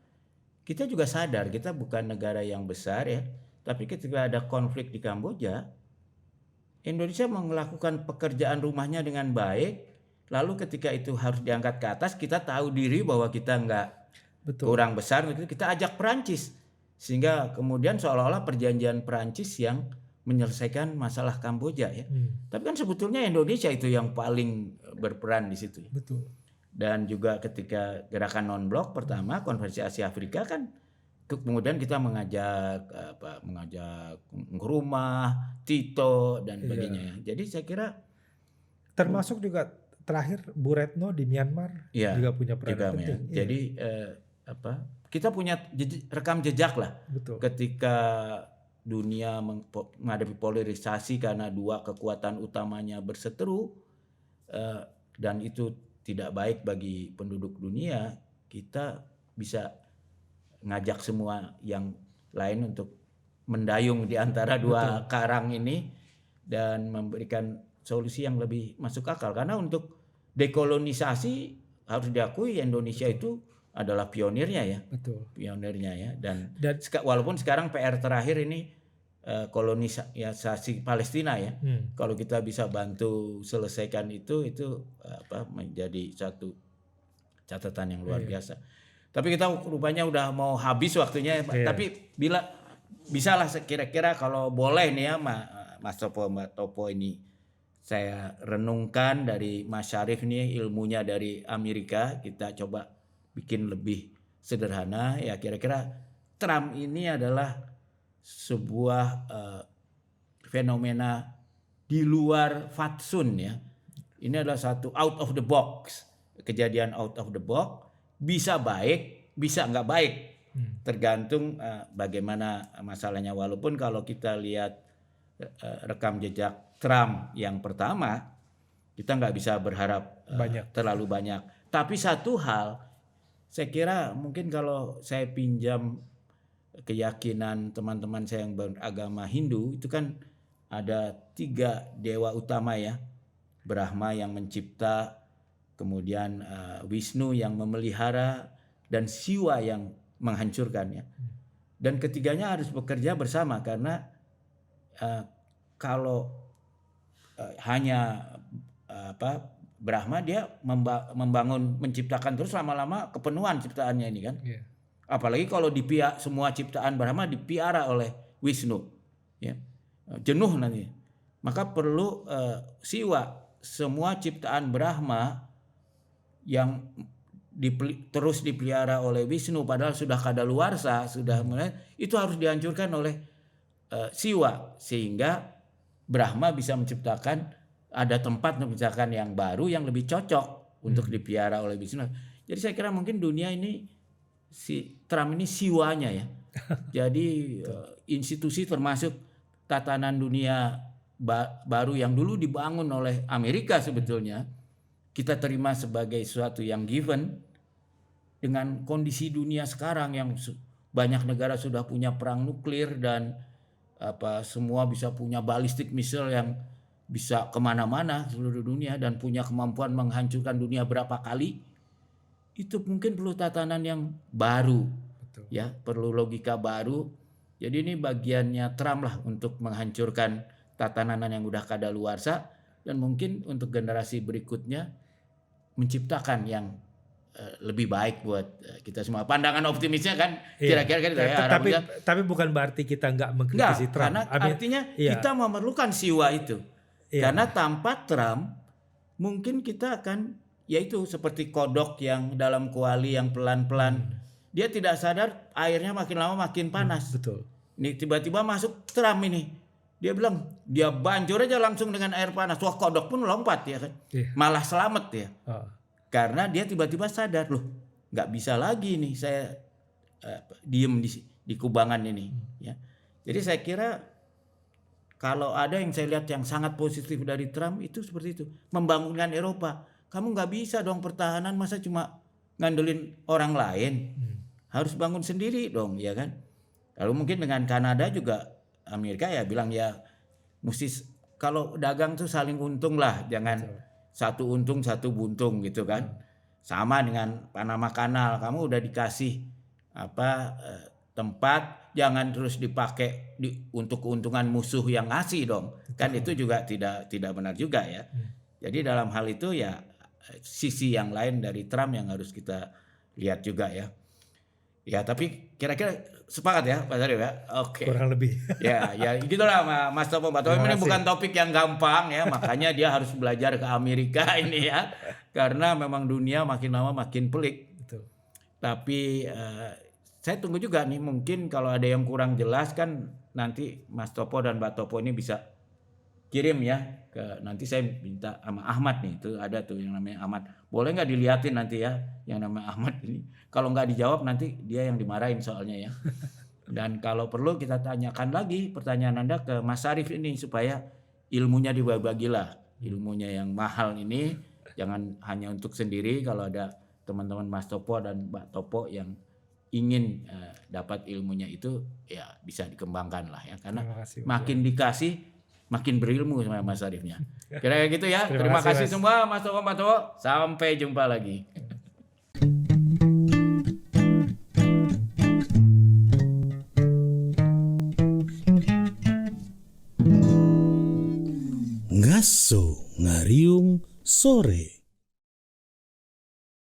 kita juga sadar kita bukan negara yang besar ya. Tapi ketika ada konflik di Kamboja, Indonesia melakukan pekerjaan rumahnya dengan baik. Lalu ketika itu harus diangkat ke atas, kita tahu diri bahwa kita nggak kurang besar, kita ajak Perancis, sehingga kemudian seolah-olah perjanjian Perancis yang menyelesaikan masalah Kamboja ya. Tapi kan sebetulnya Indonesia itu yang paling berperan di situ. Betul. Dan juga ketika gerakan non-blok pertama konferensi Asia Afrika kan, kemudian kita mengajak ke rumah Tito dan sebagainya. Jadi saya kira termasuk juga terakhir Bu Retno di Myanmar juga punya peran penting. Jadi kita punya rekam jejak lah. Betul. Ketika dunia menghadapi polarisasi karena dua kekuatan utamanya berseteru, dan itu tidak baik bagi penduduk dunia, kita bisa ngajak semua yang lain untuk mendayung di antara dua karang ini dan memberikan solusi yang lebih masuk akal. Karena untuk dekolonisasi harus diakui Indonesia itu adalah pionirnya ya. Betul. Pionirnya ya. Dan walaupun sekarang PR terakhir ini kolonisasi Palestina ya. Kalau kita bisa bantu selesaikan itu menjadi satu catatan yang luar biasa. Tapi kita rupanya udah mau habis waktunya. Tapi bila bisalah kira-kira kalau boleh nih ya Mas Topo, Mbak Topo, ini saya renungkan dari Mas Syarif nih, ilmunya dari Amerika, kita coba bikin lebih sederhana ya. Kira-kira Trump ini adalah sebuah fenomena di luar fatsun ya. Ini adalah satu out of the box kejadian out of the box, bisa baik, bisa nggak baik. Tergantung bagaimana masalahnya. Walaupun kalau kita lihat rekam jejak Trump yang pertama, kita nggak bisa berharap terlalu banyak. Tapi satu hal, saya kira mungkin kalau saya pinjam keyakinan teman-teman saya yang beragama Hindu, itu kan ada 3 dewa utama ya. Brahma yang mencipta, kemudian Wisnu yang memelihara, dan Siwa yang menghancurkannya. Dan ketiganya harus bekerja bersama karena kalau hanya Brahma dia membangun, menciptakan terus, lama-lama kepenuhan ciptaannya ini kan. Apalagi kalau semua ciptaan Brahma dipiara oleh Wisnu, ya, jenuh nanti. Maka perlu Siwa, semua ciptaan Brahma yang terus dipelihara oleh Wisnu padahal sudah kadaluarsa, sudah mulai, itu harus dihancurkan oleh Siwa sehingga Brahma bisa menciptakan, ada tempat menciptakan yang baru yang lebih cocok untuk dipelihara oleh Wisnu. Jadi saya kira mungkin dunia ini, si Trump ini siwanya ya. Jadi institusi termasuk tatanan dunia baru yang dulu dibangun oleh Amerika sebetulnya kita terima sebagai sesuatu yang given. Dengan kondisi dunia sekarang yang banyak negara sudah punya perang nuklir dan semua bisa punya ballistic missile yang bisa kemana-mana seluruh dunia dan punya kemampuan menghancurkan dunia berapa kali, itu mungkin perlu tatanan yang baru. Betul. Ya, perlu logika baru. Jadi ini bagiannya Trump lah untuk menghancurkan tatanan yang udah kadaluarsa, dan mungkin untuk generasi berikutnya menciptakan yang lebih baik buat kita semua. Pandangan optimisnya kan kira-kira gitu ya. Tapi bukan berarti kita nggak mengkritisi Trump. Karena artinya kita memerlukan Siwa itu. Karena tanpa Trump mungkin kita akan yaitu seperti kodok yang dalam kuali yang pelan-pelan. Dia tidak sadar airnya makin lama makin panas. Betul. Ini tiba-tiba masuk Trump ini. Dia bilang dia banjur aja langsung dengan air panas. Wah, kodok pun lompat ya kan. Malah selamat ya. Karena dia tiba-tiba sadar, loh nggak bisa lagi nih saya diem di kubangan ini. Ya. Jadi saya kira kalau ada yang saya lihat yang sangat positif dari Trump itu seperti itu. Membangunkan Eropa. Kamu nggak bisa dong pertahanan masa cuma ngandelin orang lain. Harus bangun sendiri dong ya kan. Lalu mungkin dengan Kanada juga Amerika ya bilang ya mesti kalau dagang tuh saling untung lah. Jangan satu untung satu buntung gitu kan. Sama dengan Panama Canal, kamu udah dikasih tempat, jangan terus dipakai untuk keuntungan musuh yang ngasih dong. Kan itu juga tidak benar juga ya. Jadi dalam hal itu ya sisi yang lain dari Trump yang harus kita lihat juga ya. Ya tapi kira-kira sepakat ya Pak Sarif ya. Oke. Kurang lebih. Ya gitulah Mas Topo. Mbak Topo ini bukan topik yang gampang ya, makanya dia harus belajar ke Amerika ini ya. Karena memang dunia makin lama makin pelik. Betul. Tapi saya tunggu juga nih, mungkin kalau ada yang kurang jelas kan nanti Mas Topo dan Mbak Topo ini bisa kirim ya ke, nanti saya minta sama Ahmad nih, itu ada tuh yang namanya Ahmad, boleh nggak diliatin nanti ya yang namanya Ahmad ini, kalau nggak dijawab nanti dia yang dimarahin soalnya ya. Dan kalau perlu kita tanyakan lagi pertanyaan Anda ke Mas Sarif ini supaya ilmunya dibagi-bagilah, ilmunya yang mahal ini jangan hanya untuk sendiri. Kalau ada teman-teman Mas Topo dan Mbak Topo yang ingin dapat ilmunya itu ya bisa dikembangkan lah ya, karena makin dikasih makin berilmu sama Mas Sarifnya. Kira-kira gitu ya. Terima kasih semua Mas Topo, Mbak Topo. Sampai jumpa lagi. Ngaso ngariung sore.